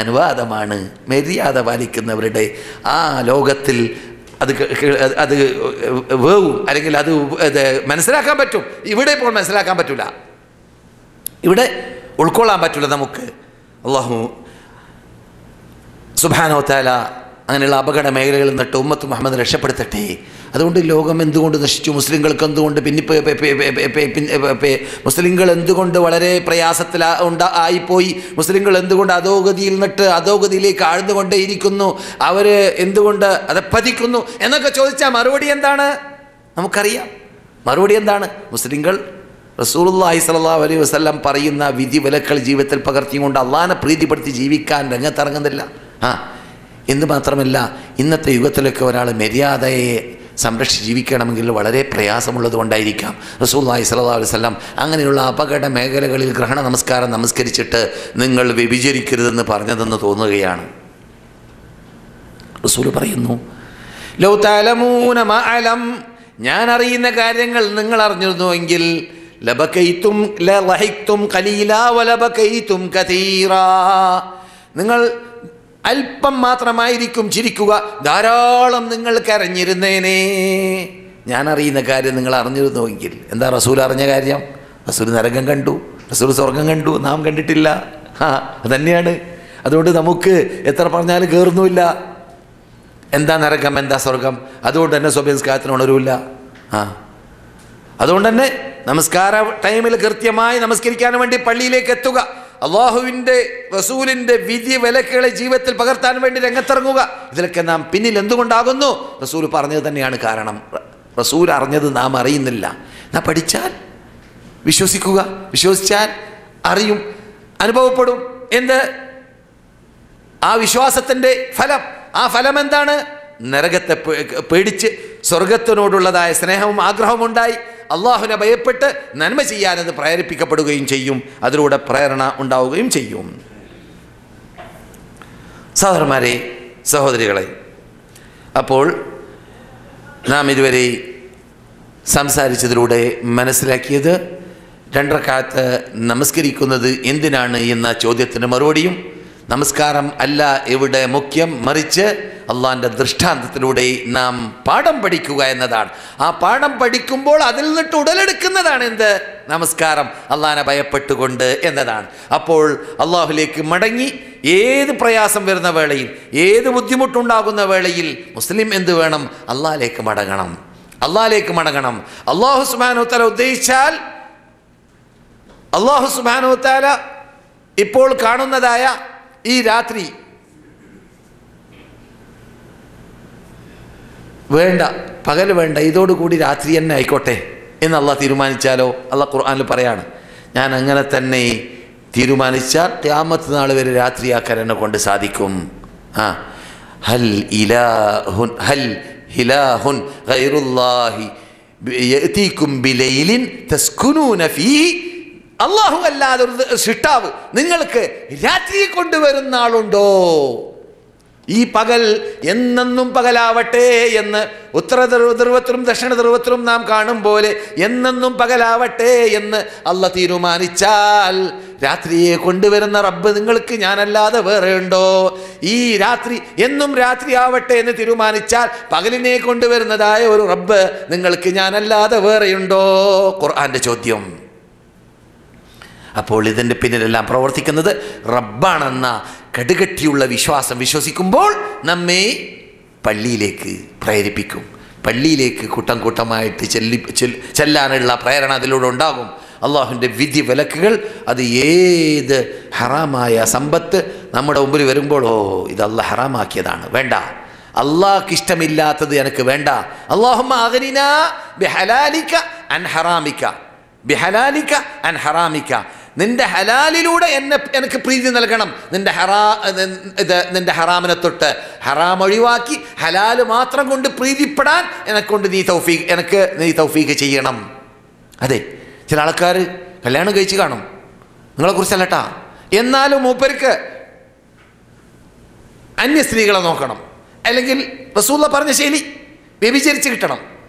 അനുവാദമാണ്. മര്യാദ പാലിക്കുന്നവരുടെ ആ ലോകത്തിൽ അത് വേവും, അല്ലെങ്കിൽ അത് മനസ്സിലാക്കാൻ പറ്റും. ഇവിടെ ഇപ്പോൾ മനസ്സിലാക്കാൻ പറ്റില്ല, ഇവിടെ ഉൾക്കൊള്ളാൻ പറ്റില്ല നമുക്ക്. അല്ലാഹു സുബ്ഹാനഹു വ തആല അങ്ങനെയുള്ള അപകട മേഖലകളിൽ നിന്നിട്ട് ഉമ്മത്ത് മുഹമ്മദ് രക്ഷപ്പെടുത്തട്ടെ. അതുകൊണ്ട് ലോകം എന്തുകൊണ്ട് നശിച്ചു, മുസ്ലിങ്ങൾക്ക് എന്തുകൊണ്ട് മുസ്ലിങ്ങൾ എന്തുകൊണ്ട് വളരെ പ്രയാസത്തിൽ ആയിപ്പോയി, മുസ്ലിങ്ങൾ എന്തുകൊണ്ട് അധോഗതിയിൽ നിന്നിട്ട് അധോഗതിയിലേക്ക് ആഴ്ന്നുകൊണ്ടേയിരിക്കുന്നു, അവർ എന്തുകൊണ്ട് അധപ്പതിക്കുന്നു എന്നൊക്കെ ചോദിച്ചാൽ മറുപടി എന്താണ്? നമുക്കറിയാം മറുപടി എന്താണ്. മുസ്ലിങ്ങൾ റസൂലുള്ളാഹി സ്വല്ലല്ലാഹു അലൈഹി വസല്ലം പറയുന്ന വിധി വിലക്കൾ ജീവിതത്തിൽ പകർത്തിക്കൊണ്ട് അള്ളാഹിനെ പ്രീതിപ്പെടുത്തി ജീവിക്കാൻ രംഗത്തിറങ്ങുന്നില്ല. എന്ന് മാത്രമല്ല, ഇന്നത്തെ യുഗത്തിലൊക്കെ ഒരാൾ മര്യാദയെ സംരക്ഷിച്ച് ജീവിക്കണമെങ്കിൽ വളരെ പ്രയാസമുള്ളത് കൊണ്ടായിരിക്കാം റസൂലുള്ളാഹി സ്വല്ലല്ലാഹു അലൈഹി വസല്ലം അങ്ങനെയുള്ള അപകട മേഖലകളിൽ ഗ്രഹണ നമസ്കാരം നമസ്കരിച്ചിട്ട് നിങ്ങൾ വ്യഭിചരിക്കരുതെന്ന് പറഞ്ഞതെന്ന് തോന്നുകയാണ്. റസൂൽ പറയുന്നു, ലൗ തഅലമൂന മാ അലം, ഞാൻ അറിയുന്ന കാര്യങ്ങൾ നിങ്ങൾ അറിഞ്ഞിരുന്നുവെങ്കിൽ ലബകൈതും ലളഹിക്തും ഖലീലാ വലബകൈതും കതീറാ, നിങ്ങൾ അല്പം മാത്രമായിരിക്കും ചിരിക്കുക, ധാരാളം നിങ്ങൾ കരഞ്ഞിരുന്നേനെ. ഞാൻ അറിയുന്ന കാര്യം നിങ്ങൾ അറിഞ്ഞിരുന്നുവെങ്കിൽ. എന്താ റസൂൽ അറിഞ്ഞ കാര്യം? റസൂൽ നരകം കണ്ടു, റസൂൽ സ്വർഗം കണ്ടു, നാം കണ്ടിട്ടില്ല. അതന്നെയാണ്. അതുകൊണ്ട് നമുക്ക് എത്ര പറഞ്ഞാലും കയറുന്നുമില്ല. എന്താ നരകം, എന്താ സ്വർഗം? അതുകൊണ്ട് തന്നെ സ്വഭ്യസ്കാരത്തിന് ഉണരൂല്ല. അതുകൊണ്ട് തന്നെ നമസ്കാര ടൈമിൽ കൃത്യമായി നമസ്കരിക്കാൻ വേണ്ടി പള്ളിയിലേക്ക് എത്തുക, അള്ളാഹുവിൻ്റെ റസൂലിൻ്റെ വിധി വിലക്കുകളെ ജീവിതത്തിൽ പകർത്താൻ വേണ്ടി രംഗത്തിറങ്ങുക. ഇതിലൊക്കെ നാം പിന്നിൽ എന്തുകൊണ്ടാകുന്നു? റസൂൽ പറഞ്ഞത് തന്നെയാണ് കാരണം. റസൂൽ അറിഞ്ഞത് നാം അറിയുന്നില്ല. നാം പഠിച്ചാൽ വിശ്വസിക്കുക, വിശ്വസിച്ചാൽ അറിയും, അനുഭവപ്പെടും. എന്ത്? ആ വിശ്വാസത്തിൻ്റെ ഫലം. ആ ഫലം എന്താണ്? നരകത്തെ പേടിച്ച് സ്വർഗത്തിനോടുള്ളതായ സ്നേഹവും ആഗ്രഹവും ഉണ്ടായി അള്ളാഹുവിനെ ഭയപ്പെട്ട് നന്മ ചെയ്യാനത് പ്രേരിപ്പിക്കപ്പെടുകയും ചെയ്യും. അതിലൂടെ പ്രേരണ ഉണ്ടാവുകയും ചെയ്യും. സഹോദരന്മാരെ, സഹോദരികളെ, അപ്പോൾ നാം ഇതുവരെ സംസാരിച്ചതിലൂടെ മനസ്സിലാക്കിയത് 2 റക്അത്ത് നമസ്കരിക്കുന്നത് എന്തിനാണ് എന്ന ചോദ്യത്തിന് മറുപടിയും, നമസ്കാരം അല്ല ഇവിടെ മുഖ്യം, മറിച്ച് അള്ളാഹിൻ്റെ ദൃഷ്ടാന്തത്തിലൂടെ നാം പാഠം പഠിക്കുക എന്നതാണ്. ആ പാഠം പഠിക്കുമ്പോൾ അതിൽ നിന്നിട്ട് ഉടലെടുക്കുന്നതാണ് എന്ത്? നമസ്കാരം, അള്ളാഹിനെ ഭയപ്പെട്ടുകൊണ്ട് എന്നതാണ്. അപ്പോൾ അള്ളാഹുലേക്ക് മടങ്ങി ഏത് പ്രയാസം വരുന്ന വേളയിൽ, ഏത് ബുദ്ധിമുട്ടുണ്ടാകുന്ന വേളയിൽ മുസ്ലിം എന്ത് വേണം? അള്ളാഹിലേക്ക് മടങ്ങണം, അള്ളാഹിലേക്ക് മടങ്ങണം. അള്ളാഹു സുബ്ഹാനഹു വതആല ഉദ്ദേശിച്ചാൽ, അള്ളാഹു സുബ്ഹാനഹു വതആല ഇപ്പോൾ കാണുന്നതായ ഈ രാത്രി വേണ്ട, പകൽ വേണ്ട, ഇതോടുകൂടി രാത്രി തന്നെ ആയിക്കോട്ടെ എന്ന് അള്ളാഹ് തീരുമാനിച്ചാലോ? അള്ളാഹ് ഖുർആനിൽ പറയാണ്, ഞാൻ അങ്ങനെ തന്നെ തീരുമാനിച്ചാൽ ഖിയാമത്ത് നാൾ വരെ രാത്രിയാക്കാൻ എന്നെ കൊണ്ട് സാധിക്കും. ഹൽ ഇലാഹുൻ ഗൈറുല്ലാഹി യഅതീകും ബിലൈലിൻ തസ്കുനൂന ഫീഹി. അള്ളാഹു അല്ലാതെ ഒരു സൃഷ്ടാവ് നിങ്ങൾക്ക് രാത്രി കൊണ്ടുവരുന്ന ആളുണ്ടോ? ഈ പകൽ എന്നെന്നും പകലാവട്ടെ എന്ന് ഉത്തര ധ്രുവത്തിലും ദക്ഷിണ ധ്രുവത്തിലും നാം കാണും പോലെ എന്നെന്നും പകലാവട്ടെ എന്ന് അള്ളാഹ് തീരുമാനിച്ചാൽ രാത്രിയെ കൊണ്ടുവരുന്ന റബ്ബ് നിങ്ങൾക്ക് ഞാനല്ലാതെ വേറെ ഉണ്ടോ? ഈ രാത്രി എന്നും രാത്രിയാവട്ടെ എന്ന് തീരുമാനിച്ചാൽ പകലിനെ കൊണ്ടുവരുന്നതായ ഒരു റബ്ബ് നിങ്ങൾക്ക് ഞാനല്ലാതെ വേറെയുണ്ടോ? ഖുർആന്റെ ചോദ്യം. അപ്പോൾ ഇതിൻ്റെ പിന്നിലെല്ലാം പ്രവർത്തിക്കുന്നത് റബ്ബാണെന്ന കടുകട്ടിയുള്ള വിശ്വാസം വിശ്വസിക്കുമ്പോൾ നമ്മെ പള്ളിയിലേക്ക് പ്രേരിപ്പിക്കും. പള്ളിയിലേക്ക് കൂട്ടം കൂട്ടമായിട്ട് ചെല്ലാനുള്ള പ്രേരണ അതിലൂടെ ഉണ്ടാകും. അള്ളാഹുവിൻ്റെ വിധി വിലക്കുകൾ, അത് ഏത് ഹറാമായ സമ്പത്ത് നമ്മുടെ മുമ്പിൽ വരുമ്പോൾ, ഇത് അള്ളാഹ് ഹറാമാക്കിയതാണ്, വേണ്ട, അള്ളാഹ്ക്ക് ഇഷ്ടമില്ലാത്തത് എനിക്ക് വേണ്ട. അല്ലാഹുമ്മ അഗ്നിനാ ബിഹലാലിക അൻ ഹറാമിക, ബിഹലാലിക അൻ ഹറാമിക. നിന്റെ ഹലാലിലൂടെ എനിക്ക് പ്രീതി നൽകണം. നിന്റെ ഹറാമിനെ തൊട്ട് ഹറാം ഒഴിവാക്കി ഹലാല് മാത്രം കൊണ്ട് പ്രീതിപ്പെടാൻ എനിക്ക് നീ തൗഫീഖ് ചെയ്യണം. അതെ, ചില ആൾക്കാർ കല്യാണം കഴിച്ച് കാണും, നിങ്ങളെക്കുറിച്ചല്ലട്ടാ, എന്നാലും മൂപ്പർക്ക് അന്യ സ്ത്രീകളെ നോക്കണം, അല്ലെങ്കിൽ റസൂലുള്ള പറഞ്ഞ ശൈലി വ്യഭിചരിച്ച് കിട്ടണം.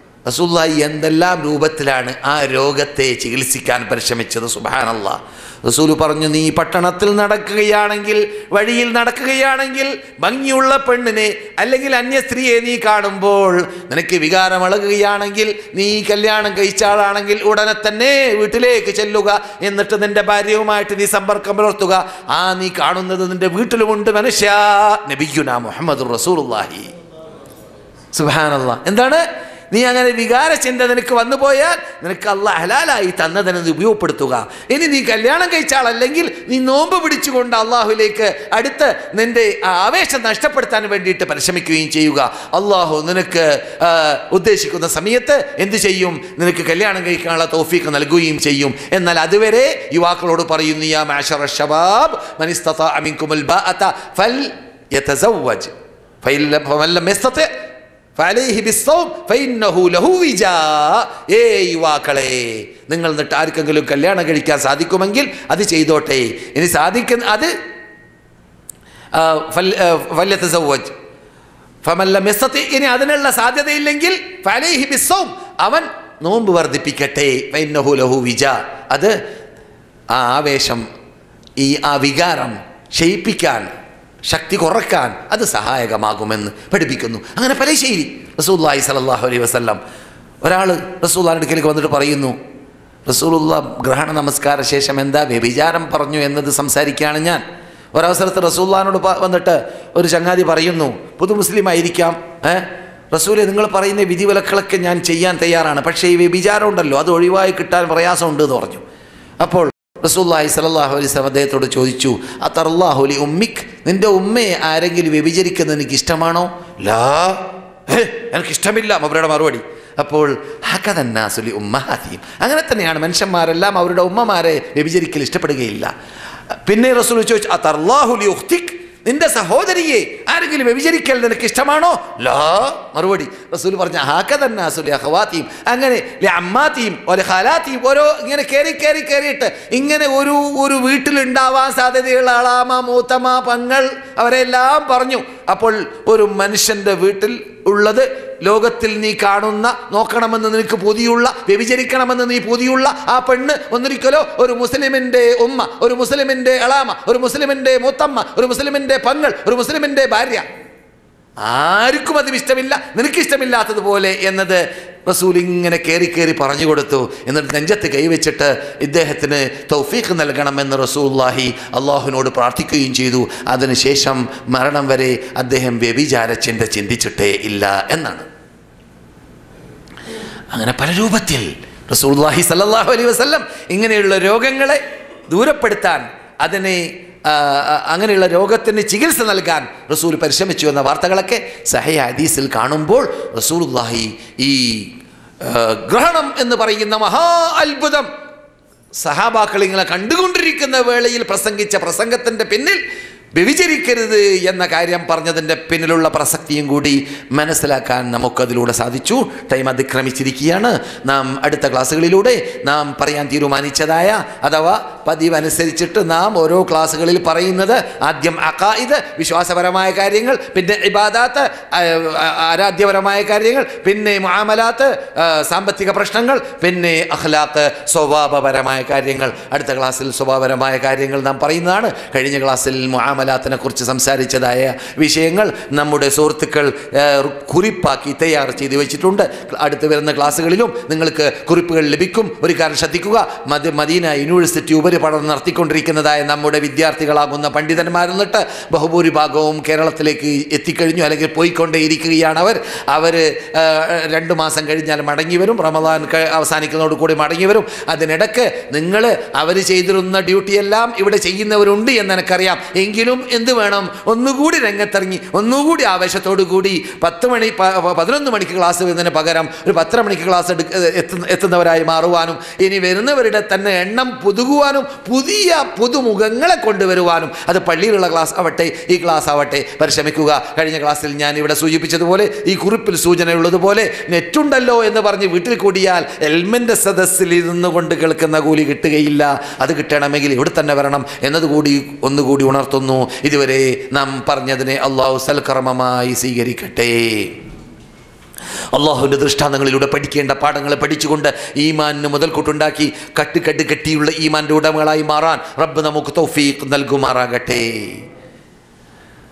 റസൂലുള്ളാഹി എന്തെല്ലാം രൂപത്തിലാണ് ആ രോഗത്തെ ചികിത്സിക്കാൻ പരിശ്രമിച്ചത്. സുബ്ഹാനല്ലാഹ്. റസൂൽ പറഞ്ഞു, നീ പട്ടണത്തിൽ നടക്കുകയാണെങ്കിൽ, വഴിയിൽ നടക്കുകയാണെങ്കിൽ ഭംഗിയുള്ള പെണ്ണിനെ അല്ലെങ്കിൽ അന്യ സ്ത്രീയെ നീ കാണുമ്പോൾ നിനക്ക് വികാരം ഇളകുകയാണെങ്കിൽ, നീ കല്യാണം കഴിച്ച ആളാണെങ്കിൽ ഉടനെ തന്നെ വീട്ടിലേക്ക് ചെല്ലുക, എന്നിട്ട് നിന്റെ ഭാര്യയുമായിട്ട് നീ സമ്പർക്കം പുലർത്തുക. നീ കാണുന്നത് നിന്റെ വീട്ടിലുമുണ്ട് മനുഷ്യ. നബിയുനാ മുഹമ്മദുർ റസൂലുള്ളാഹി. സുബ്ഹാനല്ലാഹ്. എന്താണ്? നീ അങ്ങനെ വികാര ചിന്ത നിനക്ക് വന്നു പോയാൽ നിനക്ക് അള്ളാഹ് ഹലാലായി തന്നതിനെ ഉപയോഗപ്പെടുത്തുക. ഇനി നീ കല്യാണം കഴിച്ച ആളല്ലെങ്കിൽ നീ നോമ്പ് പിടിച്ചുകൊണ്ട് അള്ളാഹുലേക്ക് അടുത്ത് നിന്റെ ആവേശം നഷ്ടപ്പെടുത്താൻ വേണ്ടിയിട്ട് പരിശ്രമിക്കുകയും ചെയ്യുക. അള്ളാഹു നിനക്ക് ഉദ്ദേശിക്കുന്ന സമയത്ത് എന്ത് ചെയ്യും? നിനക്ക് കല്യാണം കഴിക്കാനുള്ള തൗഫീഖ് നൽകുകയും ചെയ്യും. എന്നാൽ അതുവരെ യുവാക്കളോട് പറയുന്നു, യാ മഅശറ ശബാബ് മൻ ഇസ്തതാഅ മിൻകുമുൽ ബാഅത ഫൽയതസവ്വജ് ഫമൻ ലം യസ്തതി ഫഅലൈഹി ബിസ്സൗം ഫഇന്നഹു ലഹു വിജാ. യുവാക്കളെ, നിങ്ങൾ എന്നിട്ട് ആർക്കെങ്കിലും കല്യാണം കഴിക്കാൻ സാധിക്കുമെങ്കിൽ അത് ചെയ്തോട്ടെ. ഇനി സാധിക്കുന്ന അത് ഫല്യതസവ്വജ് ഫമൻ ലം യസ്തതി, ഇനി അതിനുള്ള സാധ്യതയില്ലെങ്കിൽ ഫഅലൈഹി ബിസ്സൗം, അവൻ നോമ്പ് വർദ്ധിപ്പിക്കട്ടെ. ഫഇന്നഹു ലഹു വിജാ. അത് ആ ആവേശം, ആ വികാരം ക്ഷയിപ്പിക്കാൻ, ശക്തി കുറക്കാൻ അത് സഹായകമാകുമെന്ന് പഠിപ്പിക്കുന്നു. അങ്ങനെ പല ശൈലി റസൂലുള്ളാഹി സ്വല്ലല്ലാഹു അലൈഹി വസല്ലം ഒരാൾ റസൂലുള്ളാഹിയുടെ അടുക്കലേക്ക് വന്നിട്ട് പറയുന്നു, റസൂലുള്ളാഹ് ഗ്രഹണ നമസ്കാര ശേഷം എന്താ വ്യഭിചാരം പറഞ്ഞു എന്നത് സംസാരിക്കുകയാണ് ഞാൻ. ഒരവസരത്തിൽ റസൂലുള്ളാഹിനോട് വന്നിട്ട് ഒരു ചങ്ങാതി പറയുന്നു, പുതു മുസ്ലിം ആയിരിക്കാം, റസൂലെ നിങ്ങൾ പറയുന്ന വിധിവിലക്കുകളൊക്കെ ഞാൻ ചെയ്യാൻ തയ്യാറാണ്, പക്ഷേ ഈ വ്യഭിചാരം ഉണ്ടല്ലോ അത് ഒഴിവായി കിട്ടാൻ പ്രയാസമുണ്ട് എന്ന് പറഞ്ഞു. അപ്പോൾ റസൂലുള്ളാഹി സ്വല്ലല്ലാഹു അലൈഹി വസല്ലം അദ്ദേഹത്തോട് ചോദിച്ചു, അതറല്ലാഹു ലി ഉമ്മിക്, നിന്റെ ഉമ്മയെ ആരെങ്കിലും വ്യഭിചരിക്കുന്നത് എനിക്ക് ഇഷ്ടമാണോ? ലാ, എനിക്കിഷ്ടമില്ല അവരുടെ മറുപടി. അപ്പോൾ ഹകദന്നാസുലി ഉമ്മഹാതിഹിം, അങ്ങനെ തന്നെയാണ് മനുഷ്യന്മാരെല്ലാം അവരുടെ ഉമ്മമാരെ വ്യഭിചരിക്കൽ ഇഷ്ടപ്പെടുകയില്ല. പിന്നെ റസൂൽ ചോദിച്ചു, അതറല്ലാഹു ലി ഉഖ്തിക്, നിന്റെ സഹോദരിയെ ആരെങ്കിലും വ്യഭിചരിക്കൽ നിനക്ക് ഇഷ്ടമാണോ? ലാ, മറുപടി. റസൂൽ പറഞ്ഞു, ഹകദന്നാസുലി അഖവാതിഹിം, അങ്ങനെ ലി അമ്മാതിഹിം വല ഖാലാതിഹിം, ഓരോ ഇങ്ങനെ കയറിയിട്ട് ഇങ്ങനെ ഒരു വീട്ടിലുണ്ടാവാൻ സാധ്യതയുള്ള അളാമ, മൂത്തമ്മ, പങ്ങൾ അവരെല്ലാം പറഞ്ഞു. അപ്പോൾ ഒരു മനുഷ്യൻ്റെ വീട്ടിൽ ഉള്ളത് ലോകത്തിൽ നീ കാണുന്ന, നോക്കണമെന്ന് നിനക്ക് പൂതിയുള്ള, വ്യഭിചരിക്കണമെന്ന് നീ പൂതിയുള്ള ആ പെണ്ണ് ഒന്നിരിക്കലോ ഒരു മുസ്ലിമിൻ്റെ ഉമ്മ, ഒരു മുസ്ലിമിൻ്റെ അളാമ, ഒരു മുസ്ലിമിൻ്റെ മൂത്തമ്മ, ഒരു മുസ്ലിമിൻ്റെ പങ്ങൾ, ഒരു മുസ്ലിമിൻ്റെ ഭാര്യ, ആർക്കും അതും ഇഷ്ടമില്ല, നിനക്കിഷ്ടമില്ലാത്തതുപോലെ എന്നത് റസൂൽ ഇങ്ങനെ കയറി പറഞ്ഞു കൊടുത്തു. എന്നിട്ട് നെഞ്ചത്ത് കൈവച്ചിട്ട് ഇദ്ദേഹത്തിന് തൗഫീഖ് നൽകണമെന്ന് റസൂലുള്ളാഹി അള്ളാഹുവിനോട് പ്രാർത്ഥിക്കുകയും ചെയ്തു. അതിനുശേഷം മരണം വരെ അദ്ദേഹം വ്യഭിചാര ചിന്തിച്ചിട്ടേ ഇല്ല എന്നാണ്. അങ്ങനെ പല രൂപത്തിൽ റസൂലുള്ളാഹി സ്വല്ലല്ലാഹു അലൈഹി വസല്ലം ഇങ്ങനെയുള്ള രോഗങ്ങളെ ദൂരപ്പെടുത്താൻ, അതിനെ അങ്ങനെയുള്ള രോഗത്തിന് ചികിത്സ നൽകാൻ റസൂൽ പരിശ്രമിച്ചു എന്ന വാർത്തകളൊക്കെ സഹീഹ് ഹദീസിൽ കാണുമ്പോൾ റസൂലുള്ളാഹി ഈ ഗ്രഹണം എന്ന് പറയുന്ന മഹാ അത്ഭുതം സഹാബാക്കൾ ഇങ്ങനെ കണ്ടുകൊണ്ടിരിക്കുന്ന വേളയിൽ പ്രസംഗിച്ച പ്രസംഗത്തിൻ്റെ പിന്നിൽ വ്യഭിചരിക്കരുത് എന്ന കാര്യം പറഞ്ഞതിൻ്റെ പിന്നിലുള്ള പ്രസക്തിയും കൂടി മനസ്സിലാക്കാൻ നമുക്കതിലൂടെ സാധിച്ചു. ടൈം അതിക്രമിച്ചിരിക്കുകയാണ്. നാം അടുത്ത ക്ലാസ്സുകളിലൂടെ നാം പറയാൻ തീരുമാനിച്ചതായ അഥവാ പതിവ് അനുസരിച്ചിട്ട് നാം ഓരോ ക്ലാസ്സുകളിൽ പറയുന്നത് ആദ്യം അഖായിദ്, വിശ്വാസപരമായ കാര്യങ്ങൾ, പിന്നെ ഇബാദാത്ത്, ആരാധ്യപരമായ കാര്യങ്ങൾ, പിന്നെ മുആമലാത്ത്, സാമ്പത്തിക പ്രശ്നങ്ങൾ, പിന്നെ അഖ്ലാഖ്, സ്വഭാവപരമായ കാര്യങ്ങൾ. അടുത്ത ക്ലാസ്സിൽ സ്വഭാവപരമായ കാര്യങ്ങൾ നാം പറയുന്നതാണ്. കഴിഞ്ഞ ക്ലാസ്സിൽ മുആമലാത്തിനെ കുറിച്ച് സംസാരിച്ചതായ വിഷയങ്ങൾ നമ്മുടെ സുഹൃത്തുക്കൾ കുറിപ്പാക്കി തയ്യാർ ചെയ്ത് വെച്ചിട്ടുണ്ട്. അടുത്ത് വരുന്ന ക്ലാസ്സുകളിലും നിങ്ങൾക്ക് കുറിപ്പുകൾ ലഭിക്കും. ഒരു കാര്യം ശ്രദ്ധിക്കുക, മദീന യൂണിവേഴ്സിറ്റി ഉപരിപഠനം നടത്തിക്കൊണ്ടിരിക്കുന്നതായ നമ്മുടെ വിദ്യാർത്ഥികളാകുന്ന പണ്ഡിതന്മാരെന്നിട്ട് ബഹുഭൂരിഭാഗവും കേരളത്തിലേക്ക് എത്തിക്കഴിഞ്ഞു, അല്ലെങ്കിൽ പോയിക്കൊണ്ടേയിരിക്കുകയാണ്. അവർ 2 മാസം കഴിഞ്ഞാൽ മടങ്ങി വരും. റമദാൻ അവസാനിക്കുന്നതോടുകൂടി മടങ്ങി വരും. അതിനിടക്ക് നിങ്ങൾ അവർ ചെയ്തിരുന്ന ഡ്യൂട്ടിയെല്ലാം ഇവിടെ ചെയ്യുന്നവരുണ്ട് എന്ന് എനിക്കറിയാം. എങ്കിലും എന്ത് വേണം, ഒന്നുകൂടി രംഗത്തിറങ്ങി, ഒന്നുകൂടി ആവേശത്തോടു കൂടി 11 മണിക്ക് ക്ലാസ് വരുന്നതിന് പകരം ഒരു 10 മണിക്ക് ക്ലാസ് എത്തുന്നവരായി മാറുവാനും, ഇനി വരുന്നവരുടെ തന്നെ എണ്ണം പുതുകുവാനും, പുതിയ പുതുമുഖങ്ങളെ കൊണ്ടുവരുവാനും, അത് പള്ളിയിലുള്ള ക്ലാസ് ആവട്ടെ ഈ ക്ലാസ് ആവട്ടെ പരിശ്രമിക്കുക. കഴിഞ്ഞ ക്ലാസ്സിൽ ഞാൻ ഇവിടെ സൂചിപ്പിച്ചതുപോലെ, ഈ കുറിപ്പിൽ സൂചനയുള്ളതുപോലെ, നെറ്റുണ്ടല്ലോ എന്ന് പറഞ്ഞ് വീട്ടിൽ കൂടിയാൽ എൽമിൻ്റെ സദസ്സിൽ ഇരുന്നു കൊണ്ട് കേൾക്കുന്ന കൂലി കിട്ടുകയില്ല. അത് കിട്ടണമെങ്കിൽ ഇവിടെ തന്നെ വരണം എന്നതുകൂടി ഒന്നുകൂടി ഉണർത്തുന്നു. ഇതുവരെ നാം പറഞ്ഞതിനെ അള്ളാഹു സൽക്കർമ്മമായി സ്വീകരിക്കട്ടെ. അള്ളാഹുവിൻ്റെ ദൃഷ്ടാന്തങ്ങളിലൂടെ പഠിക്കേണ്ട പാഠങ്ങളെ പഠിച്ചുകൊണ്ട് ഈമാനിന് മുതൽക്കൂട്ടുണ്ടാക്കി കെട്ടിയുള്ള ഈമാൻ്റെ ഉടമകളായി മാറാൻ റബ്ബ് നമുക്ക് തൗഫീഖ് നൽകുമാറാകട്ടെ.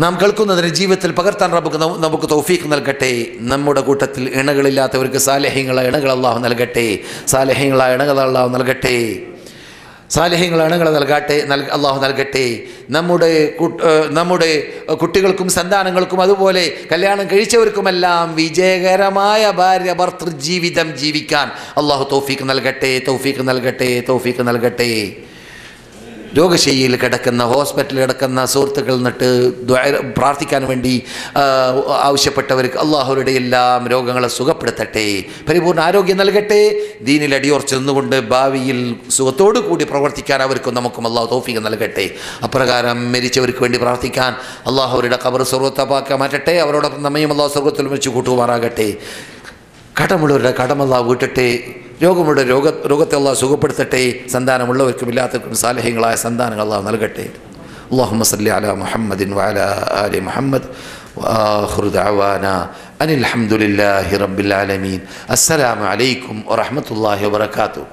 നാം കേൾക്കുന്നതിന് ജീവിതത്തിൽ പകർത്താൻ റബ്ബ് നമുക്ക് തൗഫീഖ് നൽകട്ടെ. നമ്മുടെ കൂട്ടത്തിൽ ഇണകളില്ലാത്തവർക്ക് സാലിഹ്യങ്ങളായ ഇണകൾ അള്ളാഹു നൽകട്ടെ. സാലിഹ്യങ്ങളായ ഇണകൾ അള്ളാഹു നൽകട്ടെ. സാലിഹ്യങ്ങളാണ് അള്ളാഹു നൽകട്ടെ. നമ്മുടെ കുട്ടികൾക്കും സന്താനങ്ങൾക്കും അതുപോലെ കല്യാണം കഴിച്ചവർക്കുമെല്ലാം വിജയകരമായ ഭാര്യ ഭർത്തൃ ജീവിതം ജീവിക്കാൻ അള്ളാഹു തൗഫീഖ് നൽകട്ടെ. രോഗശയ്യയിൽ കിടക്കുന്ന, ഹോസ്പിറ്റലിൽ കിടക്കുന്ന സുഹൃത്തുക്കൾ എന്നിട്ട് പ്രാർത്ഥിക്കാൻ വേണ്ടി ആവശ്യപ്പെട്ടവർക്ക് അള്ളാഹുരുടെ എല്ലാം രോഗങ്ങളെ സുഖപ്പെടുത്തട്ടെ, പരിപൂർണ്ണ ആരോഗ്യം നൽകട്ടെ. ദീനിൽ അടിയുറച്ച് നിന്നുകൊണ്ട് ഭാവിയിൽ സുഖത്തോടു കൂടി പ്രവർത്തിക്കാൻ അവർക്കും നമുക്കും അള്ളാഹു തൗഫീഖ് നൽകട്ടെ. അപ്രകാരം മരിച്ചവർക്ക് വേണ്ടി പ്രാർത്ഥിക്കാൻ അള്ളാഹുരുടെ ഖബർ സ്വർഗ്ഗത്താക്കി മാറ്റട്ടെ. അവരോടൊപ്പം നമ്മയും അള്ളാഹു സ്വർഗ്ഗത്തിൽ വെച്ച് കൂട്ടുമാറാകട്ടെ. കടമുള്ളവരുടെ കടമല്ലാഹു വീട്ടട്ടെ. രോഗത്തെ അള്ളാഹു സുഖപ്പെടുത്തട്ടെ. സന്താനമുള്ളവർക്കും ഇല്ലാത്തവർക്കും സാലിഹ്യങ്ങളായ സന്താനങ്ങൾ അള്ളാഹു നൽകട്ടെ. അല്ലാഹുമ്മ സല്ലി അലാ മുഹമ്മദിൻ വഅലാ ആലി മുഹമ്മദ് വആഖിറു ദഅവാനാ അനിൽ ഹംദുലില്ലാഹി റബ്ബിൽ ആലമീൻ. അസ്സലാമു അലൈക്കും വറഹ്മത്തുള്ളാഹി വബറകാതുഹു.